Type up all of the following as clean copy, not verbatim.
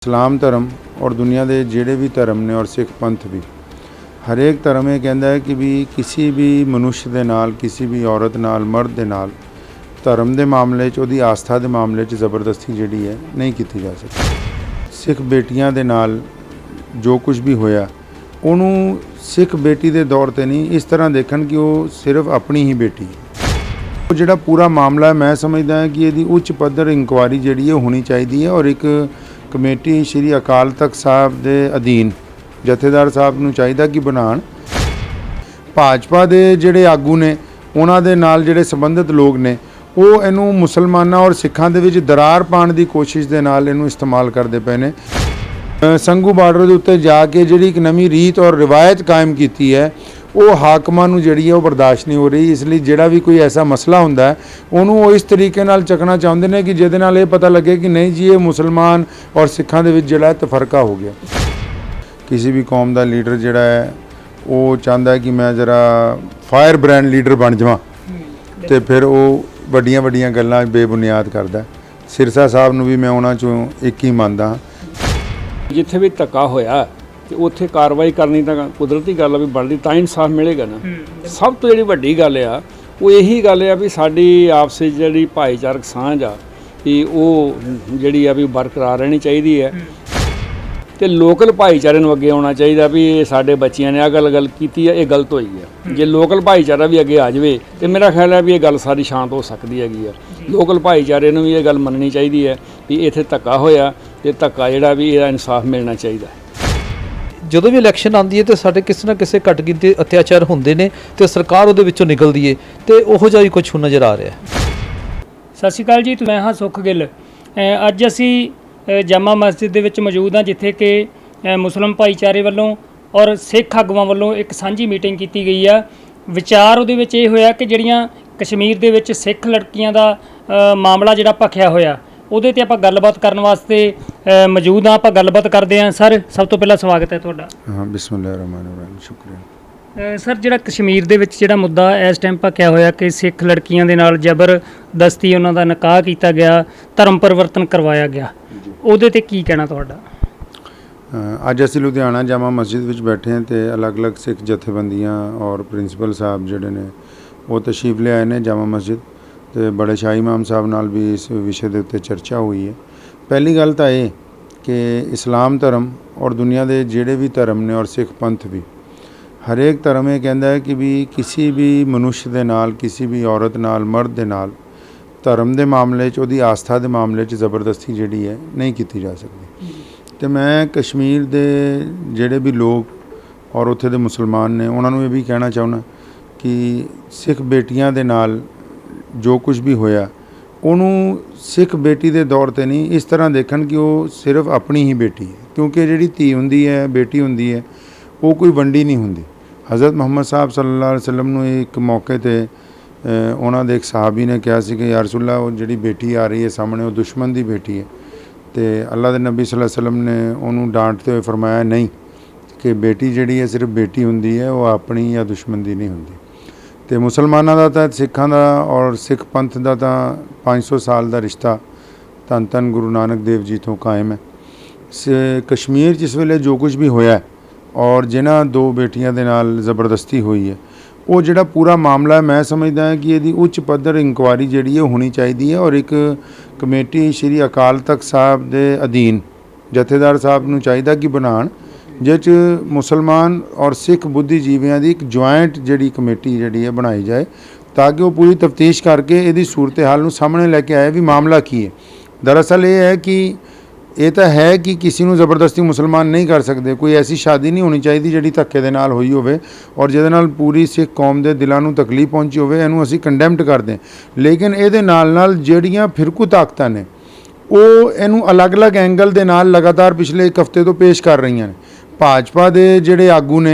इस्लाम धर्म और दुनिया के जोड़े भी धर्म ने और सिख पंथ भी हरेक धर्म ये कहता है कि भी किसी भी मनुष्य के नाल किसी भी औरत नाल मर्द के नाल धर्म के मामले उहदी आस्था के मामले जबरदस्ती जिहड़ी है नहीं की जा सकती। सिख बेटियां दे नाल जो कुछ भी होया उन्होंने सिख बेटी के दौर पर नहीं इस तरह देखन कि वो सिर्फ अपनी ही बेटी है। जो पूरा मामला है मैं समझदा है कि यदि उच्च पद्धर इंक्वायरी जिहड़ी है होनी चाहिए और एक कमेटी श्री अकाल तख्त साहब के अधीन जथेदार साहब नूं चाहिए कि बनाण भाजपा के जिहड़े आगू ने उन्हां दे नाल जिहड़े संबंधित लोग ने वो इनू मुसलमानां और सिखां दे विच दरार पाउण दी कोशिश दे नाल इनू इस्तेमाल करते पे ने। संघू बार्डर के उत्ते जाके जिहड़ी एक नवीं रीत और रिवायत कायम की है वो हाकमां नूं जिहड़ी है वो बर्दाश्त नहीं हो रही। इसलिए जिहड़ा भी कोई ऐसा मसला हुंदा है उन्होंने वो इस तरीके नाल चकना चाहुंदे ने कि जिहदे नाल ये पता लगे कि नहीं जी ये मुसलमान और सिखां दे विच जिहड़ा तफरका हो गया। किसी भी कौम का लीडर जिहड़ा है वो चाहता है कि मैं जरा फायर ब्रांड लीडर बन जावां तो फिर वो वड्डियां वड्डियां गल्लां बेबुनियाद करदा। सिरसा साहब नूं भी मैं उन्हां चों एक ही मानदा हां। जिथे भी धक्का होया तो उत्थे कार्रवाई करनी तो कुदरती गल भी बनती तां इंसाफ मिलेगा ना। सब तो जिहड़ी वड्डी गल आ वो यही गल आ भी साडी आपस विच जिहड़ी भाईचारक सांझ आ कि वो जिहड़ी आ भी बरकरार रहनी चाहिए है तो लोकल भाईचारे नूं अगे आउणा चाहिए भी साडे बच्चियां ने आ गल कीती है ये गलत होई है। जे लोकल भाईचारा भी अगे आ जाए तो मेरा ख्याल है भी ये गल सारी शांत हो सकती हैगी है। लोकल भाईचारे नूं भी ये गल मननी चाहिए है भी इत्थे धक्का होया तो धक्का जिहड़ा भी इहदा इंसाफ मिलना चाहिए। ਜਦੋਂ ਵੀ ਇਲੈਕਸ਼ਨ ਆਉਂਦੀ ਹੈ ਤੇ ਸਾਡੇ ਕਿਸੇ ਨਾ ਕਿਸੇ ਘੱਟ ਗਿਣਤੀ ਅਤਿਆਚਾਰ ਹੁੰਦੇ ਨੇ ਤੇ ਸਰਕਾਰ ਉਹਦੇ ਵਿੱਚੋਂ ਨਿਕਲਦੀ ਹੈ ਤੇ ਉਹੋ ਜਿਹਾ ਹੀ ਕੁਝ ਨਜ਼ਰ ਆ ਰਿਹਾ ਹੈ। ਸਤਿ ਸ਼੍ਰੀ ਅਕਾਲ ਜੀ, ਮੈਂ ਹਾਂ ਸੁਖ ਗਿੱਲ। ਅੱਜ ਅਸੀਂ ਜਾਮਾ ਮਸਜਿਦ ਦੇ ਵਿੱਚ ਮੌਜੂਦ ਹਾਂ ਜਿੱਥੇ ਕਿ ਮੁਸਲਿਮ ਭਾਈਚਾਰੇ ਵੱਲੋਂ ਔਰ ਸਿੱਖ ਆਗੂਆਂ ਵੱਲੋਂ ਇੱਕ ਸਾਂਝੀ ਮੀਟਿੰਗ ਕੀਤੀ ਗਈ ਆ। ਵਿਚਾਰ ਉਹਦੇ ਵਿੱਚ ਇਹ ਹੋਇਆ ਕਿ ਜਿਹੜੀਆਂ ਕਸ਼ਮੀਰ ਦੇ ਵਿੱਚ ਸਿੱਖ ਲੜਕੀਆਂ ਦਾ ਮਾਮਲਾ ਜਿਹੜਾ ਭਖਿਆ ਹੋਇਆ ਉਹਦੇ ਤੇ ਆਪਾਂ ਗੱਲਬਾਤ ਕਰਨ ਵਾਸਤੇ ਮੌਜੂਦ ਹਾਂ। ਆਪਾਂ ਗੱਲਬਾਤ ਕਰਦੇ ਹਾਂ। ਸਰ ਸਭ ਤੋਂ ਪਹਿਲਾਂ ਸਵਾਗਤ ਹੈ ਤੁਹਾਡਾ। हाँ बिस्मिल्लाहिर्रहमानिर्रहीम शुक्रिया। ਸਰ ਜਿਹੜਾ ਕਸ਼ਮੀਰ ਦੇ ਵਿੱਚ ਜਿਹੜਾ ਮੁੱਦਾ ਇਸ ਟਾਈਮ ਭਖਿਆ ਹੋਇਆ ਕਿ ਸਿੱਖ ਲੜਕੀਆਂ ਦੇ ਨਾਲ ਜ਼ਬਰਦਸਤੀ ਉਹਨਾਂ ਦਾ ਨਿਕਾਹ ਕੀਤਾ ਗਿਆ, ਧਰਮ ਪਰਿਵਰਤਨ ਕਰਵਾਇਆ ਗਿਆ, ਉਹਦੇ ਤੇ ਕੀ ਕਹਿਣਾ ਤੁਹਾਡਾ? ਅੱਜ ਅਸੀਂ ਲੁਧਿਆਣਾ ਜਾਮਾ ਮਸਜਿਦ ਵਿੱਚ ਬੈਠੇ ਹਾਂ ਤੇ ਅਲੱਗ-ਅਲੱਗ ਸਿੱਖ ਜਥੇਬੰਦੀਆਂ ਔਰ ਪ੍ਰਿੰਸੀਪਲ ਸਾਹਿਬ ਜਿਹੜੇ ਨੇ ਉਹ ਤਸ਼ਰੀਫ ਲਿਆਏ ਨੇ ਜਾਮਾ ਮਸਜਿਦ ਤੇ बड़े शाह इमाम साहब नाल भी इस विषय के उत्ते चर्चा हुई है। पहली गल तो ये कि इस्लाम धर्म और दुनिया के जोड़े भी धर्म ने और सिख पंथ भी हरेक धर्म ये कहता है कि भी किसी भी मनुष्य के नाल किसी भी औरत नाल मर्द के नाल धर्म के मामले उहदी आस्था के मामले जबरदस्ती जिहड़ी है नहीं की जा सकती। तो मैं कश्मीर के जोड़े भी लोग और उत्थे दे मुसलमान ने उन्होंने ये भी कहना चाहुंदा कि सिख बेटियां दे नाल जो कुछ भी होया उन्होंने सिख बेटी के दौर पर नहीं इस तरह देखन कि वो सिर्फ अपनी ही बेटी है। क्योंकि जिहड़ी धी हुंदी है बेटी हुंदी है वो कोई वंडी नहीं हुंदी। हज़रत मुहम्मद साहब सल्लल्लाहु अलैहि वसल्लम नूं एक मौके ते उन्हां दे एक सहाबी ने कहा सी कि या रसूल अल्लाह वो जिहड़ी बेटी आ रही है सामने वो दुश्मन की बेटी है। तो अल्लाह दे नबी सल्लल्लाहु अलैहि वसल्लम ने उन्होंने डांटते हुए फरमाया नहीं कि बेटी जिहड़ी है सिर्फ बेटी हुंदी है वो अपनी या दुश्मन की नहीं हुंदी। तो मुसलमानों का तो सिखां का और सिख पंथ का तो 500 साल का रिश्ता धन धन गुरु नानक देव जी तो कायम है। कश्मीर जिस वेले जो कुछ भी होया है और जिन्हां दो बेटियां दे नाल ज़बरदस्ती हुई है वो जिहड़ा पूरा मामला है मैं समझदा है कि यदि उच्च पद्धर इंक्वायरी जिहड़ी है होनी चाहिए और एक कमेटी श्री अकाल तख्त साहब के अधीन जथेदार साहब नूं चाहिए कि बनाण जिस मुसलमान और सिख बुद्धिजीवियों की एक ज्वाइंट जिहड़ी कमेटी जिहड़ी है बनाई जाए ताकि वो पूरी तफ्तीश करके इहदी सूरत हाल नूं सामने लैके आए भी मामला की है। दरअसल ये है कि ये तो है कि किसी को ज़बरदस्ती मुसलमान नहीं कर सकते। कोई ऐसी शादी नहीं होनी चाहिए जिहड़ी धक्के दे नाल होई होवे और जिहदे नाल पूरी सिख कौम के दिलों नूं तकलीफ पहुंची होवे। इहनूं असीं कंडैम्ड करदे लेकिन इहदे नाल नाल जिहड़ियां फिरकू ताकतां ने वो इहनूं अलग अलग एंगल दे नाल लगातार पिछले एक हफ्ते तो पेश कर रही हैं। भाजपा के जिहड़े आगू ने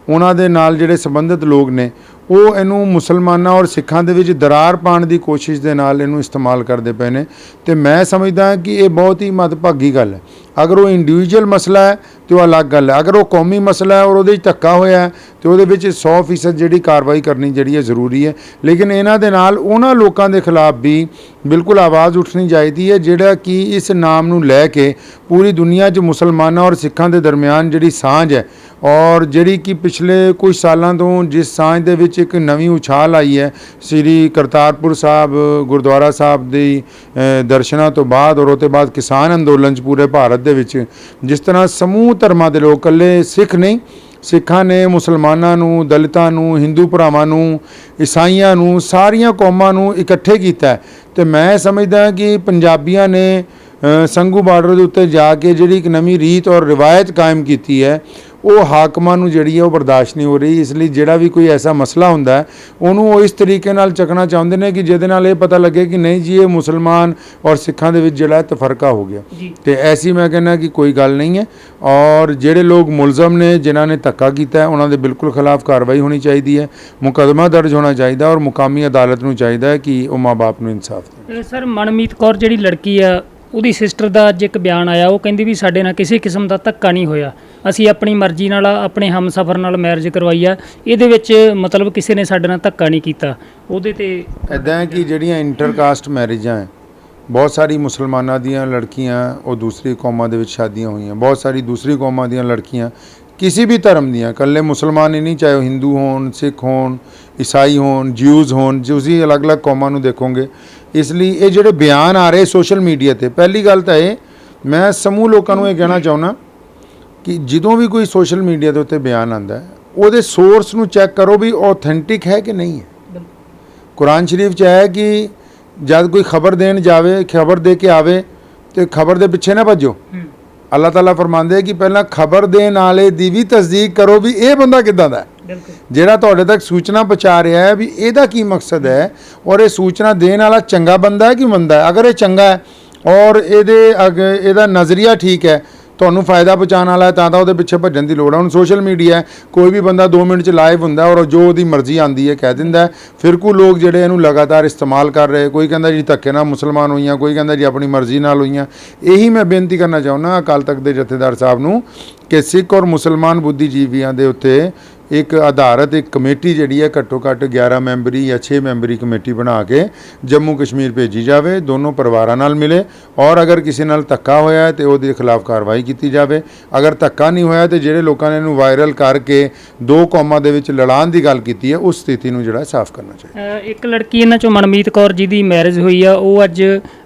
उन्हां दे नाल जिहड़े संबंधित लोग ने वो इनू मुसलमानां और सिखां दे विच दरार पाउण दी कोशिश दे नाल इनू इस्तेमाल करते पे ने। ते मैं समझदा कि ये बहुत ही मदभागी गल है। ਅਗਰ ਉਹ ਇੰਡੀਵਿਜੂਅਲ ਮਸਲਾ ਹੈ ਤੇ ਉਹ ਅਲੱਗ ਗੱਲ ਹੈ। ਅਗਰ ਉਹ ਕੌਮੀ ਮਸਲਾ ਹੈ ਔਰ ਉਹਦੇ 'ਚ ਧੱਕਾ ਹੋਇਆ ਹੈ ਤੇ ਉਹਦੇ ਵਿੱਚ 100% ਜਿਹੜੀ ਕਾਰਵਾਈ ਕਰਨੀ ਜਿਹੜੀ ਹੈ ਜ਼ਰੂਰੀ ਹੈ। ਲੇਕਿਨ ਇਹਨਾਂ ਦੇ ਨਾਲ ਉਹਨਾਂ ਲੋਕਾਂ ਦੇ ਖਿਲਾਫ ਵੀ ਬਿਲਕੁਲ ਆਵਾਜ਼ ਉੱਠਣੀ ਚਾਹੀਦੀ ਹੈ ਜਿਹੜਾ ਕਿ ਇਸ ਨਾਮ ਨੂੰ ਲੈ ਕੇ ਪੂਰੀ ਦੁਨੀਆ 'ਚ ਮੁਸਲਮਾਨਾਂ ਔਰ ਸਿੱਖਾਂ ਦੇ ਦਰਮਿਆਨ ਜਿਹੜੀ ਸਾਂਝ ਹੈ ਔਰ ਜਿਹੜੀ ਕਿ ਪਿਛਲੇ ਕੁਝ ਸਾਲਾਂ ਤੋਂ ਜਿਸ ਸਾਂਝ ਦੇ ਵਿੱਚ ਇੱਕ ਨਵੀਂ ਉਛਾਲ ਆਈ ਹੈ ਸ੍ਰੀ ਕਰਤਾਰਪੁਰ ਸਾਹਿਬ ਗੁਰਦੁਆਰਾ ਸਾਹਿਬ ਦੀ ਦਰਸ਼ਨਾਂ ਤੋਂ ਬਾਅਦ ਔਰ ਉਹ ਤੋਂ ਬਾਅਦ ਕਿਸਾਨ ਅੰਦੋਲਨ 'ਚ ਪੂਰੇ ਭਾਰਤ ਦੇ ਵਿੱਚ ਜਿਸ ਤਰ੍ਹਾਂ ਸਮੂਹ ਧਰਮਾਂ ਦੇ ਲੋਕ, ਇਕੱਲੇ ਸਿੱਖ ਨਹੀਂ, ਸਿੱਖਾਂ ਨੇ ਮੁਸਲਮਾਨਾਂ ਨੂੰ, ਦਲਿਤਾਂ ਨੂੰ, ਹਿੰਦੂ ਭਰਾਵਾਂ ਨੂੰ, ਈਸਾਈਆਂ ਨੂੰ, ਸਾਰੀਆਂ ਕੌਮਾਂ ਨੂੰ ਇਕੱਠੇ ਕੀਤਾ ਤੇ ਮੈਂ ਸਮਝਦਾ ਕਿ ਪੰਜਾਬੀਆਂ ਨੇ ਸੰਘੂ ਬਾਰਡਰ ਦੇ ਉੱਤੇ ਜਾ ਕੇ ਜਿਹੜੀ ਇੱਕ ਨਵੀਂ ਰੀਤ ਔਰ ਰਿਵਾਇਤ ਕਾਇਮ ਕੀਤੀ ਹੈ ਉਹ ਹਾਕਮਾਂ ਨੂੰ ਜਿਹੜੀ ਹੈ ਉਹ ਬਰਦਾਸ਼ਤ ਨਹੀਂ ਹੋ ਰਹੀ। ਇਸ ਲਈ ਜਿਹੜਾ ਵੀ ਕੋਈ ਐਸਾ ਮਸਲਾ ਹੁੰਦਾ ਹੈ ਉਹਨੂੰ ਉਹ ਇਸ ਤਰੀਕੇ ਨਾਲ ਚੱਕਣਾ ਚਾਹੁੰਦੇ ਨੇ ਕਿ ਜਿਹਦੇ ਨਾਲ ਇਹ ਪਤਾ ਲੱਗੇ ਕਿ ਨਹੀਂ ਜੀ ਇਹ ਮੁਸਲਮਾਨ ਔਰ ਸਿੱਖਾਂ ਦੇ ਵਿੱਚ ਜਿਹੜਾ ਤਫਰਕਾ ਹੋ ਗਿਆ ਤੇ ਐਸੀ ਮੈਂ ਕਹਿੰਦਾ ਕਿ ਕੋਈ ਗੱਲ ਨਹੀਂ ਹੈ। ਔਰ ਜਿਹੜੇ ਲੋਕ ਮੁਲਜ਼ਮ ਨੇ ਜਿਨ੍ਹਾਂ ਨੇ ਧੱਕਾ ਕੀਤਾ ਉਹਨਾਂ ਦੇ ਬਿਲਕੁਲ ਖਿਲਾਫ ਕਾਰਵਾਈ ਹੋਣੀ ਚਾਹੀਦੀ ਹੈ, ਮੁਕੱਦਮਾ ਦਰਜ ਹੋਣਾ ਚਾਹੀਦਾ ਔਰ ਮੁਕਾਮੀ ਅਦਾਲਤ ਨੂੰ ਚਾਹੀਦਾ ਹੈ ਕਿ ਉਹ ਮਾਂ-ਬਾਪ ਨੂੰ ਇਨਸਾਫ ਦੇਣ। ਸਰ, ਮਨਮੀਤ ਕੌਰ ਜਿਹੜੀ ਲੜਕੀ ਆ ਉਹਦੀ ਸਿਸਟਰ ਦਾ ਅੱਜ ਇੱਕ ਬਿਆਨ ਆਇਆ, ਉਹ ਕਹਿੰਦੀ ਵੀ ਸਾਡੇ ਨਾਲ ਕਿਸੇ ਕਿਸਮ ਦਾ ਧੱਕਾ ਨਹੀਂ ਹੋਇਆ, ਅਸੀਂ ਆਪਣੀ ਮਰਜ਼ੀ ਨਾਲ ਆਪਣੇ ਹਮਸਫਰ ਨਾਲ ਮੈਰਿਜ ਕਰਵਾਈ ਆ, ਇਹਦੇ ਵਿੱਚ ਮਤਲਬ ਕਿਸੇ ਨੇ ਸਾਡੇ ਨਾਲ ਧੱਕਾ ਨਹੀਂ ਕੀਤਾ। ਉਹਦੇ ਤੇ ਇੱਦਾਂ ਹੈ ਕਿ ਜਿਹੜੀਆਂ ਇੰਟਰਕਾਸਟ ਮੈਰਿਜਾਂ ਹੈ ਬਹੁਤ ਸਾਰੀ ਮੁਸਲਮਾਨਾਂ ਦੀਆਂ ਲੜਕੀਆਂ ਉਹ ਦੂਸਰੀ ਕੌਮਾਂ ਦੇ ਵਿੱਚ ਸ਼ਾਦੀਆਂ ਹੋਈਆਂ, ਬਹੁਤ ਸਾਰੀ ਦੂਸਰੀ ਕੌਮਾਂ ਦੀਆਂ ਲੜਕੀਆਂ ਕਿਸੇ ਵੀ ਧਰਮ ਦੀਆਂ, ਇਕੱਲੇ ਮੁਸਲਮਾਨ ਹੀ ਨਹੀਂ, ਚਾਹੇ ਉਹ ਹਿੰਦੂ ਹੋਣ, ਸਿੱਖ ਹੋਣ, ਈਸਾਈ ਹੋਣ, ਜਿਊਜ਼ ਹੋਣ, ਤੁਸੀਂ ਅਲੱਗ-ਅਲੱਗ ਕੌਮਾਂ ਨੂੰ ਦੇਖੋਗੇ। ਇਸ ਲਈ ਇਹ ਜਿਹੜੇ ਬਿਆਨ ਆ ਰਹੇ ਸੋਸ਼ਲ ਮੀਡੀਆ ਤੇ, ਪਹਿਲੀ ਗੱਲ ਤਾਂ ਇਹ ਮੈਂ ਸਮੂਹ ਲੋਕਾਂ ਨੂੰ ਇਹ ਕਹਿਣਾ ਚਾਹੁੰਦਾ ਕਿ ਜਦੋਂ ਵੀ ਕੋਈ ਸੋਸ਼ਲ ਮੀਡੀਆ ਦੇ ਉੱਤੇ ਬਿਆਨ ਆਉਂਦਾ ਉਹਦੇ ਸੋਰਸ ਨੂੰ ਚੈੱਕ ਕਰੋ ਵੀ ਆਥੈਂਟਿਕ ਹੈ ਕਿ ਨਹੀਂ ਹੈ। ਕੁਰਾਨ ਸ਼ਰੀਫ 'ਚ ਹੈ ਕਿ ਜਦ ਕੋਈ ਖਬਰ ਦੇਣ ਜਾਵੇ, ਖਬਰ ਦੇ ਕੇ ਆਵੇ ਤੇ ਖਬਰ ਦੇ ਪਿੱਛੇ ਨਾ ਭੱਜੋ। ਅੱਲਾਹ ਤਾਲਾ ਫਰਮਾਉਂਦੇ ਹੈ ਕਿ ਪਹਿਲਾਂ ਖਬਰ ਦੇਣ ਵਾਲੇ ਦੀ ਵੀ ਤਸਦੀਕ ਕਰੋ ਵੀ ਇਹ ਬੰਦਾ ਕਿੱਦਾਂ ਦਾ ਹੈ, ਜਿਹੜਾ ਤੁਹਾਡੇ ਤੱਕ ਸੂਚਨਾ ਪਹੁੰਚਾ ਰਿਹਾ ਹੈ ਵੀ ਇਹਦਾ ਕੀ ਮਕਸਦ ਹੈ ਔਰ ਇਹ ਸੂਚਨਾ ਦੇਣ ਵਾਲਾ ਚੰਗਾ ਬੰਦਾ ਹੈ ਕਿ ਮੰਦਾ ਹੈ। ਅਗਰ ਇਹ ਚੰਗਾ ਹੈ ਔਰ ਇਹਦਾ ਨਜ਼ਰੀਆ ਠੀਕ ਹੈ, ਤੁਹਾਨੂੰ ਫਾਇਦਾ ਪਹੁੰਚਾਉਣ ਵਾਲਾ ਹੈ ਤਾਂ ਉਹਦੇ ਪਿੱਛੇ ਭੱਜਣ ਦੀ ਲੋੜ ਹੈ। ਹੁਣ ਸੋਸ਼ਲ ਮੀਡੀਆ ਹੈ, ਕੋਈ ਵੀ ਬੰਦਾ 2 ਮਿੰਟ 'ਚ ਲਾਈਵ ਹੁੰਦਾ ਔਰ ਜੋ ਉਹਦੀ ਮਰਜ਼ੀ ਆਉਂਦੀ ਹੈ ਕਹਿ ਦਿੰਦਾ। ਫਿਰਕੂ ਲੋਕ ਜਿਹੜੇ ਇਹਨੂੰ ਲਗਾਤਾਰ ਇਸਤੇਮਾਲ ਕਰ ਰਹੇ, ਕੋਈ ਕਹਿੰਦਾ ਜੀ ਧੱਕੇ ਨਾਲ ਮੁਸਲਮਾਨ ਹੋਈਆਂ, ਕੋਈ ਕਹਿੰਦਾ ਜੀ ਆਪਣੀ ਮਰਜ਼ੀ ਨਾਲ ਹੋਈਆਂ। ਇਹੀ ਮੈਂ ਬੇਨਤੀ ਕਰਨਾ ਚਾਹੁੰਦਾ ਅਕਾਲ ਤਖਤ ਦੇ ਜਥੇਦਾਰ ਸਾਹਿਬ ਨੂੰ ਕਿ ਸਿੱਖ ਔਰ ਮੁਸਲਮਾਨ ਬੁੱਧੀਜੀਵੀਆਂ ਦੇ ਉੱਤੇ ਇੱਕ ਆਧਾਰਿਤ ਇੱਕ ਕਮੇਟੀ ਜਿਹੜੀ ਹੈ ਘੱਟੋ ਘੱਟ 11 ਮੈਂਬਰੀ ਜਾਂ 6 ਮੈਂਬਰੀ ਕਮੇਟੀ ਬਣਾ ਕੇ ਜੰਮੂ ਕਸ਼ਮੀਰ ਭੇਜੀ ਜਾਵੇ, ਦੋਨੋਂ ਪਰਿਵਾਰਾਂ ਨਾਲ ਮਿਲੇ ਔਰ ਅਗਰ ਕਿਸੇ ਨਾਲ ਧੱਕਾ ਹੋਇਆ ਹੈ ਤੇ ਉਹਦੇ ਖਿਲਾਫ ਕਾਰਵਾਈ ਕੀਤੀ ਜਾਵੇ। ਅਗਰ ਧੱਕਾ ਨਹੀਂ ਹੋਇਆ ਤੇ ਜਿਹੜੇ ਲੋਕਾਂ ਨੇ ਇਹਨੂੰ ਵਾਇਰਲ ਕਰਕੇ 2 ਕੌਮਾਂ ਦੇ ਵਿੱਚ ਲੜਾਉਣ ਦੀ ਗੱਲ ਕੀਤੀ ਹੈ ਉਸ ਸਥਿਤੀ ਨੂੰ ਜਿਹੜਾ ਸਾਫ਼ ਕਰਨਾ ਚਾਹੀਦਾ। ਇੱਕ ਲੜਕੀ ਇਹਨਾਂ ਚੋਂ ਮਨਮੀਤ ਕੌਰ ਜਿਹਦੀ ਮੈਰਿਜ ਹੋਈ ਆ ਉਹ ਅੱਜ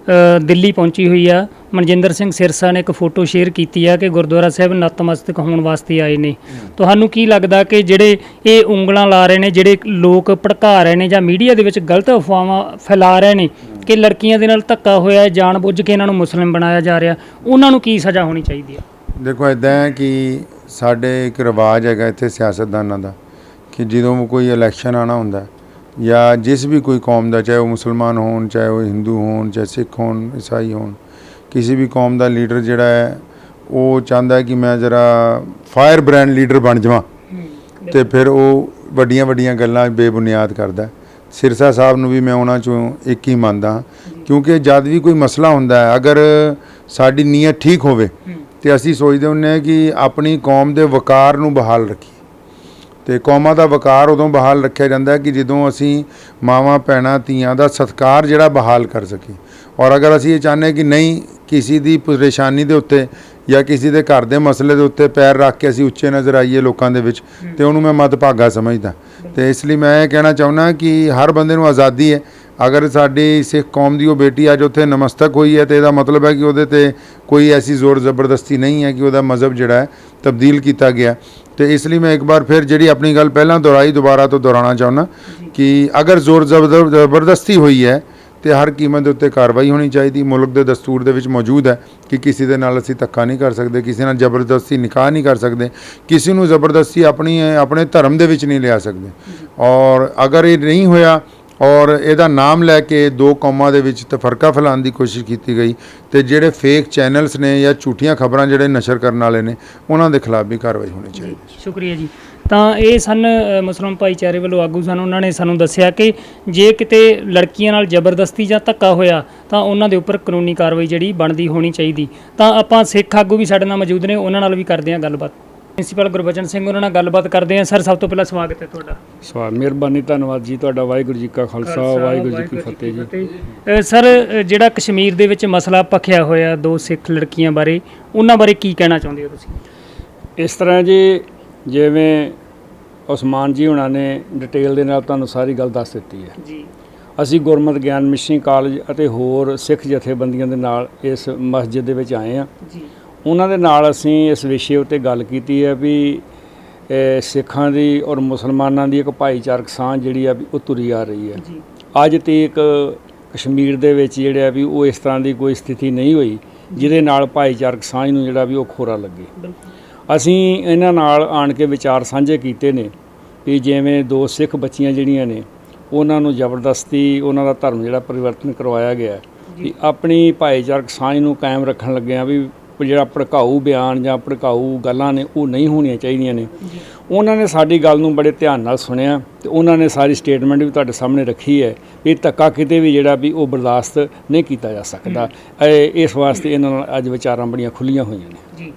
ਦਿੱਲੀ ਪਹੁੰਚੀ ਹੋਈ ਆ। ਮਨਜਿੰਦਰ ਸਿੰਘ ਸਿਰਸਾ ਨੇ ਇੱਕ ਫੋਟੋ ਸ਼ੇਅਰ ਕੀਤੀ ਆ ਕਿ ਗੁਰਦੁਆਰਾ ਸਾਹਿਬ ਨਤਮਸਤਕ ਹੋਣ ਵਾਸਤੇ ਆਏ ਨੇ। ਤੁਹਾਨੂੰ ਕੀ ਲੱਗਦਾ ਕਿ ਜਿਹੜੇ ਇਹ ਉਂਗਲਾਂ ਲਾ ਰਹੇ ਨੇ, ਜਿਹੜੇ ਲੋਕ ਭੜਕਾ ਰਹੇ ਨੇ ਜਾਂ ਮੀਡੀਆ ਦੇ ਵਿੱਚ ਗਲਤ ਅਫਵਾਹਾਂ ਫੈਲਾ ਰਹੇ ਨੇ ਕਿ ਲੜਕੀਆਂ ਦੇ ਨਾਲ ਧੱਕਾ ਹੋਇਆ, ਜਾਣਬੁੱਝ ਕੇ ਇਹਨਾਂ ਨੂੰ ਮੁਸਲਿਮ ਬਣਾਇਆ ਜਾ ਰਿਹਾ, ਉਹਨਾਂ ਨੂੰ ਕੀ ਸਜ਼ਾ ਹੋਣੀ ਚਾਹੀਦੀ ਆ? ਦੇਖੋ ਇੱਦਾਂ ਹੈ ਕਿ ਸਾਡੇ ਇੱਕ ਰਿਵਾਜ ਹੈਗਾ ਇੱਥੇ ਸਿਆਸਤਦਾਨਾਂ ਦਾ ਕਿ ਜਦੋਂ ਕੋਈ ਇਲੈਕਸ਼ਨ ਆਉਣਾ ਹੁੰਦਾ ਜਾਂ ਜਿਸ ਵੀ ਕੋਈ ਕੌਮ ਦਾ, ਚਾਹੇ ਉਹ ਮੁਸਲਮਾਨ ਹੋਣ, ਚਾਹੇ ਉਹ ਹਿੰਦੂ ਹੋਣ, ਚਾਹੇ ਸਿੱਖ ਹੋਣ, ਈਸਾਈ ਹੋਣ, ਕਿਸੇ ਵੀ ਕੌਮ ਦਾ ਲੀਡਰ ਜਿਹੜਾ ਹੈ ਉਹ ਚਾਹੁੰਦਾ ਹੈ ਕਿ ਮੈਂ ਜ਼ਰਾ ਫਾਇਰ ਬ੍ਰਾਂਡ ਲੀਡਰ ਬਣ ਜਾਵਾਂ ਤੇ ਫਿਰ ਉਹ ਵੱਡੀਆਂ ਵੱਡੀਆਂ ਗੱਲਾਂ ਬੇਬੁਨਿਆਦ ਕਰਦਾ। ਸਿਰਸਾ ਸਾਹਿਬ ਨੂੰ ਵੀ ਮੈਂ ਉਹਨਾਂ 'ਚੋਂ ਇੱਕ ਹੀ ਮੰਨਦਾ ਕਿਉਂਕਿ ਜਦ ਵੀ ਕੋਈ ਮਸਲਾ ਹੁੰਦਾ ਹੈ ਅਗਰ ਸਾਡੀ ਨੀਅਤ ਠੀਕ ਹੋਵੇ ਤੇ ਅਸੀਂ ਸੋਚਦੇ ਹੁੰਦੇ ਹਾਂ ਕਿ ਆਪਣੀ ਕੌਮ ਦੇ ਵਕਾਰ ਨੂੰ ਬਹਾਲ ਰੱਖੀਏ। ਤੇ ਕੌਮਾਂ ਦਾ ਵਕਾਰ ਉਦੋਂ ਬਹਾਲ ਰੱਖਿਆ ਜਾਂਦਾ ਕਿ ਜਦੋਂ ਅਸੀਂ ਮਾਵਾਂ ਭੈਣਾਂ ਧੀਆਂ ਦਾ ਸਤਿਕਾਰ ਜਿਹੜਾ ਬਹਾਲ ਕਰ ਸਕੀਏ। ਔਰ ਅਗਰ ਅਸੀਂ ਇਹ ਚਾਹੁੰਦੇ ਕਿ ਨਹੀਂ ਕਿਸੇ ਦੀ ਪਰੇਸ਼ਾਨੀ ਦੇ ਉੱਤੇ ਜਾਂ ਕਿਸੇ ਦੇ ਘਰ ਦੇ ਮਸਲੇ ਦੇ ਉੱਤੇ ਪੈਰ ਰੱਖ ਕੇ ਅਸੀਂ ਉੱਚੇ ਨਜ਼ਰ ਆਈਏ ਲੋਕਾਂ ਦੇ ਵਿੱਚ ਤੇ ਉਹਨੂੰ ਮੈਂ ਮੱਧਭਾਗਾ ਸਮਝਦਾ। ਤੇ ਇਸ ਲਈ ਮੈਂ ਇਹ ਕਹਿਣਾ ਚਾਹੁੰਦਾ ਕਿ ਹਰ ਬੰਦੇ ਨੂੰ ਆਜ਼ਾਦੀ ਹੈ। ਅਗਰ ਸਾਡੀ ਸਿੱਖ ਕੌਮ ਦੀ ਉਹ ਬੇਟੀ ਅੱਜ ਉੱਥੇ ਨਮਸਤਕ ਹੋਈ ਹੈ ਤੇ ਇਹਦਾ ਮਤਲਬ ਹੈ ਕਿ ਉਹਦੇ 'ਤੇ ਕੋਈ ਐਸੀ ਜ਼ੋਰ ਜ਼ਬਰਦਸਤੀ ਨਹੀਂ ਹੈ ਕਿ ਉਹਦਾ ਮਜ਼ਹਬ ਜਿਹੜਾ ਹੈ ਤਬਦੀਲ ਕੀਤਾ ਗਿਆ। ਤੇ ਇਸ ਲਈ ਮੈਂ ਇੱਕ ਵਾਰ ਫਿਰ ਜਿਹੜੀ ਆਪਣੀ ਗੱਲ ਪਹਿਲਾਂ ਦੁਹਰਾਈ ਦੁਬਾਰਾ ਤੋਂ ਦੁਹਰਾਉਣਾ ਚਾਹੁੰਦਾ ਕਿ ਅਗਰ ਜ਼ੋਰ ਜ਼ਬਰਦਸਤੀ ਹੋਈ ਹੈ ਤੇ ਹਰ ਕੀਮਤ ਦੇ ਉੱਤੇ ਕਾਰਵਾਈ ਹੋਣੀ ਚਾਹੀਦੀ। ਮੁਲਕ ਦੇ ਦਸਤੂਰ ਦੇ ਵਿੱਚ ਮੌਜੂਦ ਹੈ ਕਿ ਕਿਸੇ ਦੇ ਨਾਲ ਅਸੀਂ ਧੱਕਾ ਨਹੀਂ ਕਰ ਸਕਦੇ, ਕਿਸੇ ਨਾਲ ਜ਼ਬਰਦਸਤੀ ਨਿਕਾਹ ਨਹੀਂ ਕਰ ਸਕਦੇ, ਕਿਸੇ ਨੂੰ ਜ਼ਬਰਦਸਤੀ ਆਪਣੇ ਧਰਮ ਦੇ ਵਿੱਚ ਨਹੀਂ ਲਿਆ ਸਕਦੇ। ਔਰ ਅਗਰ ਇਹ ਨਹੀਂ ਹੋਇਆ ਔਰ ਇਹਦਾ ਨਾਮ ਲੈ ਕੇ ਦੋ ਕੌਮਾਂ ਦੇ ਵਿੱਚ ਤਫਰਕਾ ਫੈਲਾਉਣ ਦੀ ਕੋਸ਼ਿਸ਼ ਕੀਤੀ ਗਈ ਤੇ ਜਿਹੜੇ ਫੇਕ ਚੈਨਲਸ ਨੇ ਜਾਂ ਝੂਠੀਆਂ ਖਬਰਾਂ ਜਿਹੜੇ ਨਸ਼ਰ ਕਰਨ ਵਾਲੇ ਨੇ ਉਹਨਾਂ ਦੇ ਖਿਲਾਫ ਵੀ ਕਾਰਵਾਈ ਹੋਣੀ ਚਾਹੀਦੀ ਹੈ। ਸ਼ੁਕਰੀਆ ਜੀ। ਤਾਂ ਇਹ ਸਨ ਮੁਸਲਿਮ ਭਾਈਚਾਰੇ ਵੱਲੋਂ ਆਗੂ ਸਨ, ਉਹਨਾਂ ਨੇ ਸਾਨੂੰ ਦੱਸਿਆ ਕਿ ਜੇ ਕਿਤੇ ਲੜਕੀਆਂ ਨਾਲ ਜ਼ਬਰਦਸਤੀ ਜਾਂ ਧੱਕਾ ਹੋਇਆ ਤਾਂ ਉਹਨਾਂ ਦੇ ਉੱਪਰ ਕਾਨੂੰਨੀ ਕਾਰਵਾਈ ਜਿਹੜੀ ਬਣਦੀ ਹੋਣੀ ਚਾਹੀਦੀ। ਤਾਂ ਆਪਾਂ ਸਿੱਖ ਆਗੂ ਵੀ ਸਾਡੇ ਨਾਲ ਮੌਜੂਦ ਨੇ, ਉਹਨਾਂ ਨਾਲ ਵੀ ਕਰਦੇ ਹਾਂ ਗੱਲਬਾਤ। ਪ੍ਰਿੰਸੀਪਲ ਗੁਰਬਚਨ ਸਿੰਘ ਉਹਨਾਂ ਨਾਲ ਗੱਲਬਾਤ ਕਰਦੇ ਹਾਂ। ਸਰ, ਸਭ ਤੋਂ ਪਹਿਲਾਂ ਸਵਾਗਤ ਹੈ ਤੁਹਾਡਾ। ਮਿਹਰਬਾਨੀ, ਧੰਨਵਾਦ ਜੀ ਤੁਹਾਡਾ। ਵਾਹਿਗੁਰੂ ਜੀ ਕਾ ਖਾਲਸਾ, ਵਾਹਿਗੁਰੂ ਜੀ ਕੀ ਫਤਿਹ ਜੀ। ਸਰ, ਜਿਹੜਾ ਕਸ਼ਮੀਰ ਦੇ ਵਿੱਚ ਮਸਲਾ ਭਖਿਆ ਹੋਇਆ ਦੋ ਸਿੱਖ ਲੜਕੀਆਂ ਬਾਰੇ, ਉਹਨਾਂ ਬਾਰੇ ਕੀ ਕਹਿਣਾ ਚਾਹੁੰਦੇ ਹੋ ਤੁਸੀਂ? ਇਸ ਤਰ੍ਹਾਂ ਜੀ, ਜਿਵੇਂ ਉਸਮਾਨ ਜੀ ਹੁਣਾਂ ਨੇ ਡਿਟੇਲ ਦੇ ਨਾਲ ਤੁਹਾਨੂੰ ਸਾਰੀ ਗੱਲ ਦੱਸ ਦਿੱਤੀ ਹੈ ਜੀ। ਅਸੀਂ ਗੁਰਮਤਿ ਗਿਆਨ ਮਿਸ਼ਨਰੀ ਕਾਲਜ ਅਤੇ ਹੋਰ ਸਿੱਖ ਜਥੇਬੰਦੀਆਂ ਦੇ ਨਾਲ ਇਸ ਮਸਜਿਦ ਦੇ ਵਿੱਚ ਆਏ ਹਾਂ ਜੀ। ਉਹਨਾਂ ਦੇ ਨਾਲ ਅਸੀਂ ਇਸ ਵਿਸ਼ੇ ਉੱਤੇ ਗੱਲ ਕੀਤੀ ਹੈ ਵੀ ਸਿੱਖਾਂ ਦੀ ਔਰ ਮੁਸਲਮਾਨਾਂ ਦੀ ਇੱਕ ਭਾਈਚਾਰਕ ਸਾਂਝ ਜਿਹੜੀ ਆ ਵੀ ਉਹ ਤੁਰੀ ਆ ਰਹੀ ਹੈ। ਜੀ। ਅੱਜ ਤੱਕ ਕਸ਼ਮੀਰ ਦੇ ਵਿੱਚ ਜਿਹੜੇ ਆ ਵੀ ਉਹ ਇਸ ਤਰ੍ਹਾਂ ਦੀ ਕੋਈ ਸਥਿਤੀ ਨਹੀਂ ਹੋਈ ਜਿਹਦੇ ਨਾਲ ਭਾਈਚਾਰਕ ਸਾਂਝ ਨੂੰ ਜਿਹੜਾ ਵੀ ਉਹ ਖੋਰਾ ਲੱਗੇ। ਅਸੀਂ ਇਹਨਾਂ ਨਾਲ ਆਣ ਕੇ ਵਿਚਾਰ ਸਾਂਝੇ ਕੀਤੇ ਨੇ ਵੀ ਜਿਵੇਂ ਦੋ ਸਿੱਖ ਬੱਚੀਆਂ ਜਿਹੜੀਆਂ ਨੇ ਉਹਨਾਂ ਨੂੰ ਜ਼ਬਰਦਸਤੀ ਉਹਨਾਂ ਦਾ ਧਰਮ ਜਿਹੜਾ ਪਰਿਵਰਤਨ ਕਰਵਾਇਆ ਗਿਆ ਵੀ ਆਪਣੀ ਭਾਈਚਾਰਕ ਸਾਂਝ ਨੂੰ ਕਾਇਮ ਰੱਖਣ ਲੱਗਿਆਂ ਵੀ ਜਿਹੜਾ ਭੜਕਾਊ ਬਿਆਨ ਜਾਂ ਭੜਕਾਊ ਗੱਲਾਂ ਨੇ ਉਹ ਨਹੀਂ ਹੋਣੀਆਂ ਚਾਹੀਦੀਆਂ ਨੇ। ਉਹਨਾਂ ਨੇ ਸਾਡੀ ਗੱਲ ਨੂੰ ਬੜੇ ਧਿਆਨ ਨਾਲ ਸੁਣਿਆ ਤੇ ਉਹਨਾਂ ਨੇ ਸਾਰੀ ਸਟੇਟਮੈਂਟ ਵੀ ਤੁਹਾਡੇ ਸਾਹਮਣੇ ਰੱਖੀ ਹੈ ਵੀ ਧੱਕਾ ਕਿਤੇ ਵੀ ਜਿਹੜਾ ਵੀ ਉਹ ਬਰਦਾਸ਼ਤ ਨਹੀਂ ਕੀਤਾ ਜਾ ਸਕਦਾ। ਇਸ ਵਾਸਤੇ ਇਹਨਾਂ ਨਾਲ ਅੱਜ ਵਿਚਾਰਾਂ ਬੜੀਆਂ ਖੁੱਲੀਆਂ ਹੋਈਆਂ ਨੇ ਜੀ।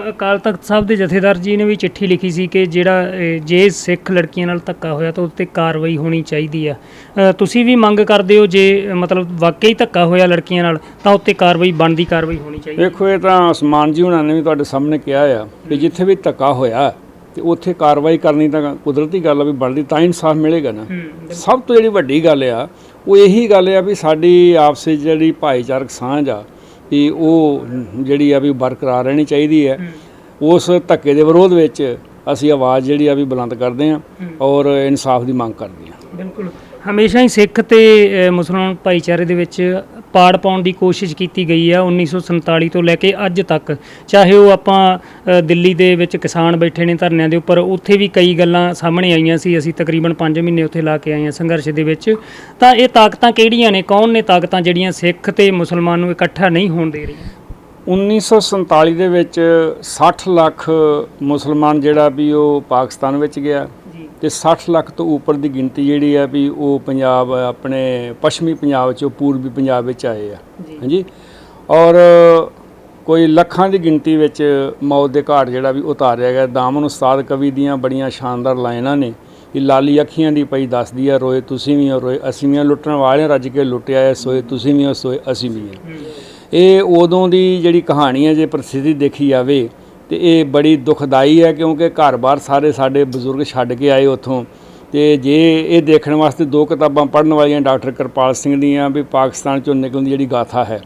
ਅਕਾਲ ਤਖਤ ਸਾਹਿਬ ਦੇ ਜਥੇਦਾਰ ਜੀ ਨੇ ਵੀ ਚਿੱਠੀ ਲਿਖੀ ਸੀ ਕਿ ਜਿਹੜਾ ਜੇ ਸਿੱਖ ਲੜਕੀਆਂ ਨਾਲ ਧੱਕਾ ਹੋਇਆ ਤਾਂ ਉੱਤੇ ਕਾਰਵਾਈ ਹੋਣੀ ਚਾਹੀਦੀ ਆ। ਤੁਸੀਂ ਵੀ ਮੰਗ ਕਰਦੇ ਹੋ ਜੇ ਮਤਲਬ ਵਾਕਈ ਧੱਕਾ ਹੋਇਆ ਲੜਕੀਆਂ ਨਾਲ ਤਾਂ ਉੱਤੇ ਕਾਰਵਾਈ ਬਣਦੀ ਕਾਰਵਾਈ ਹੋਣੀ ਚਾਹੀਦੀ? ਦੇਖੋ, ਇਹ ਤਾਂ ਉਸਮਾਨ ਜੀ ਹੁਣਾਂ ਨੇ ਵੀ ਤੁਹਾਡੇ ਸਾਹਮਣੇ ਕਿਹਾ ਆ ਵੀ ਜਿੱਥੇ ਵੀ ਧੱਕਾ ਹੋਇਆ ਤੇ ਉੱਥੇ ਕਾਰਵਾਈ ਕਰਨੀ ਤਾਂ ਕੁਦਰਤੀ ਗੱਲ ਆ ਵੀ ਬਣਦੀ, ਤਾਂ ਇਨਸਾਫ ਮਿਲੇਗਾ ਨਾ। ਸਭ ਤੋਂ ਜਿਹੜੀ ਵੱਡੀ ਗੱਲ ਆ ਉਹ ਇਹੀ ਗੱਲ ਆ ਵੀ ਸਾਡੀ ਆਪਸ ਵਿੱਚ ਜਿਹੜੀ ਭਾਈਚਾਰਕ ਸਾਂਝ ਆ ਵੀ ਉਹ ਜਿਹੜੀ ਆ ਵੀ ਬਰਕਰਾਰ ਰਹਿਣੀ ਚਾਹੀਦੀ ਹੈ। ਉਸ ਧੱਕੇ ਦੇ ਵਿਰੋਧ ਵਿੱਚ ਅਸੀਂ ਆਵਾਜ਼ ਜਿਹੜੀ ਆ ਵੀ ਬੁਲੰਦ ਕਰਦੇ ਹਾਂ ਔਰ ਇਨਸਾਫ ਦੀ ਮੰਗ ਕਰਦੇ ਹਾਂ। ਬਿਲਕੁਲ। ਹਮੇਸ਼ਾ ਹੀ ਸਿੱਖ ਤੇ ਮੁਸਲਮਾਨ ਭਾਈਚਾਰੇ ਦੇ ਵਿੱਚ ਪਾੜ ਪਾਉਣ ਦੀ ਕੋਸ਼ਿਸ਼ ਕੀਤੀ ਗਈ ਆ 1947 ਤੋਂ ਲੈ ਕੇ ਅੱਜ ਤੱਕ। ਚਾਹੇ ਉਹ ਆਪਾਂ ਦਿੱਲੀ ਦੇ ਵਿੱਚ ਕਿਸਾਨ ਬੈਠੇ ਨੇ ਧਰਨਿਆਂ ਦੇ ਉੱਪਰ, ਉੱਥੇ ਵੀ ਕਈ ਗੱਲਾਂ ਸਾਹਮਣੇ ਆਈਆਂ ਸੀ। ਅਸੀਂ ਤਕਰੀਬਨ 5 ਮਹੀਨੇ ਉੱਥੇ ਲਾ ਕੇ ਆਏ ਹਾਂ ਸੰਘਰਸ਼ ਦੇ ਵਿੱਚ। ਤਾਂ ਇਹ ਤਾਕਤਾਂ ਕਿਹੜੀਆਂ ਨੇ, ਕੌਣ ਨੇ ਤਾਕਤਾਂ ਜਿਹੜੀਆਂ ਸਿੱਖ ਤੇ ਮੁਸਲਮਾਨ ਨੂੰ ਇਕੱਠਾ ਨਹੀਂ ਹੋਣ ਦੇ ਰਹੀਆਂ? 1947 ਦੇ ਵਿੱਚ 60 ਲੱਖ ਮੁਸਲਮਾਨ ਜਿਹੜਾ ਵੀ ਉਹ ਪਾਕਿਸਤਾਨ ਵਿੱਚ ਗਿਆ ਤੇ 60 ਲੱਖ ਤੋਂ ਉੱਪਰ ਦੀ ਗਿਣਤੀ ਜਿਹੜੀ ਆ ਵੀ ਉਹ ਪੰਜਾਬ ਆਪਣੇ ਪੱਛਮੀ ਪੰਜਾਬ 'ਚੋਂ ਪੂਰਬੀ ਪੰਜਾਬ ਵਿੱਚ ਆਏ ਆ। ਹਾਂਜੀ। ਔਰ ਕੋਈ ਲੱਖਾਂ ਦੀ ਗਿਣਤੀ ਵਿੱਚ ਮੌਤ ਦੇ ਘਾਟ ਜਿਹੜਾ ਵੀ ਉਤਾਰਿਆ ਗਿਆ। ਦਾਮਨ ਉਸਤਾਦ ਕਵੀ ਦੀਆਂ ਬੜੀਆਂ ਸ਼ਾਨਦਾਰ ਲਾਈਨਾਂ ਨੇ ਕਿ ਲਾਲੀ ਅੱਖੀਆਂ ਦੀ ਪਈ ਦੱਸਦੀ ਆ, ਰੋਏ ਤੁਸੀਂ ਵੀ ਹੋ ਰੋਏ ਅਸੀਂ ਵੀ, ਲੁੱਟਣ ਵਾਲਿਆਂ ਰੱਜ ਕੇ ਲੁੱਟਿਆ ਹੈ, ਸੋਏ ਤੁਸੀਂ ਵੀ ਹੋ ਸੋਏ ਅਸੀਂ ਵੀ ਹਾਂ। ਇਹ ਉਦੋਂ ਦੀ ਜਿਹੜੀ ਕਹਾਣੀ ਹੈ, ਜੇ ਪ੍ਰਸਿੱਧੀ ਦੇਖੀ ਜਾਵੇ ਤੇ ਇਹ ਬੜੀ ਦੁਖਦਾਈ ਹੈ ਕਿਉਂਕਿ ਘਰ-ਬਾਰ ਸਾਰੇ ਸਾਡੇ ਬਜ਼ੁਰਗ ਛੱਡ ਕੇ ਆਏ ਉੱਥੋਂ। ਤੇ ਜੇ ਇਹ ਦੇਖਣ ਵਾਸਤੇ ਦੋ ਕਿਤਾਬਾਂ ਪੜ੍ਹਨ ਵਾਲੀਆਂ ਡਾਕਟਰ ਕਿਰਪਾਲ ਸਿੰਘ ਦੀਆਂ ਵੀ ਪਾਕਿਸਤਾਨ 'ਚੋਂ ਨਿਕਲਣ ਦੀ ਜਿਹੜੀ ਗਾਥਾ ਹੈ,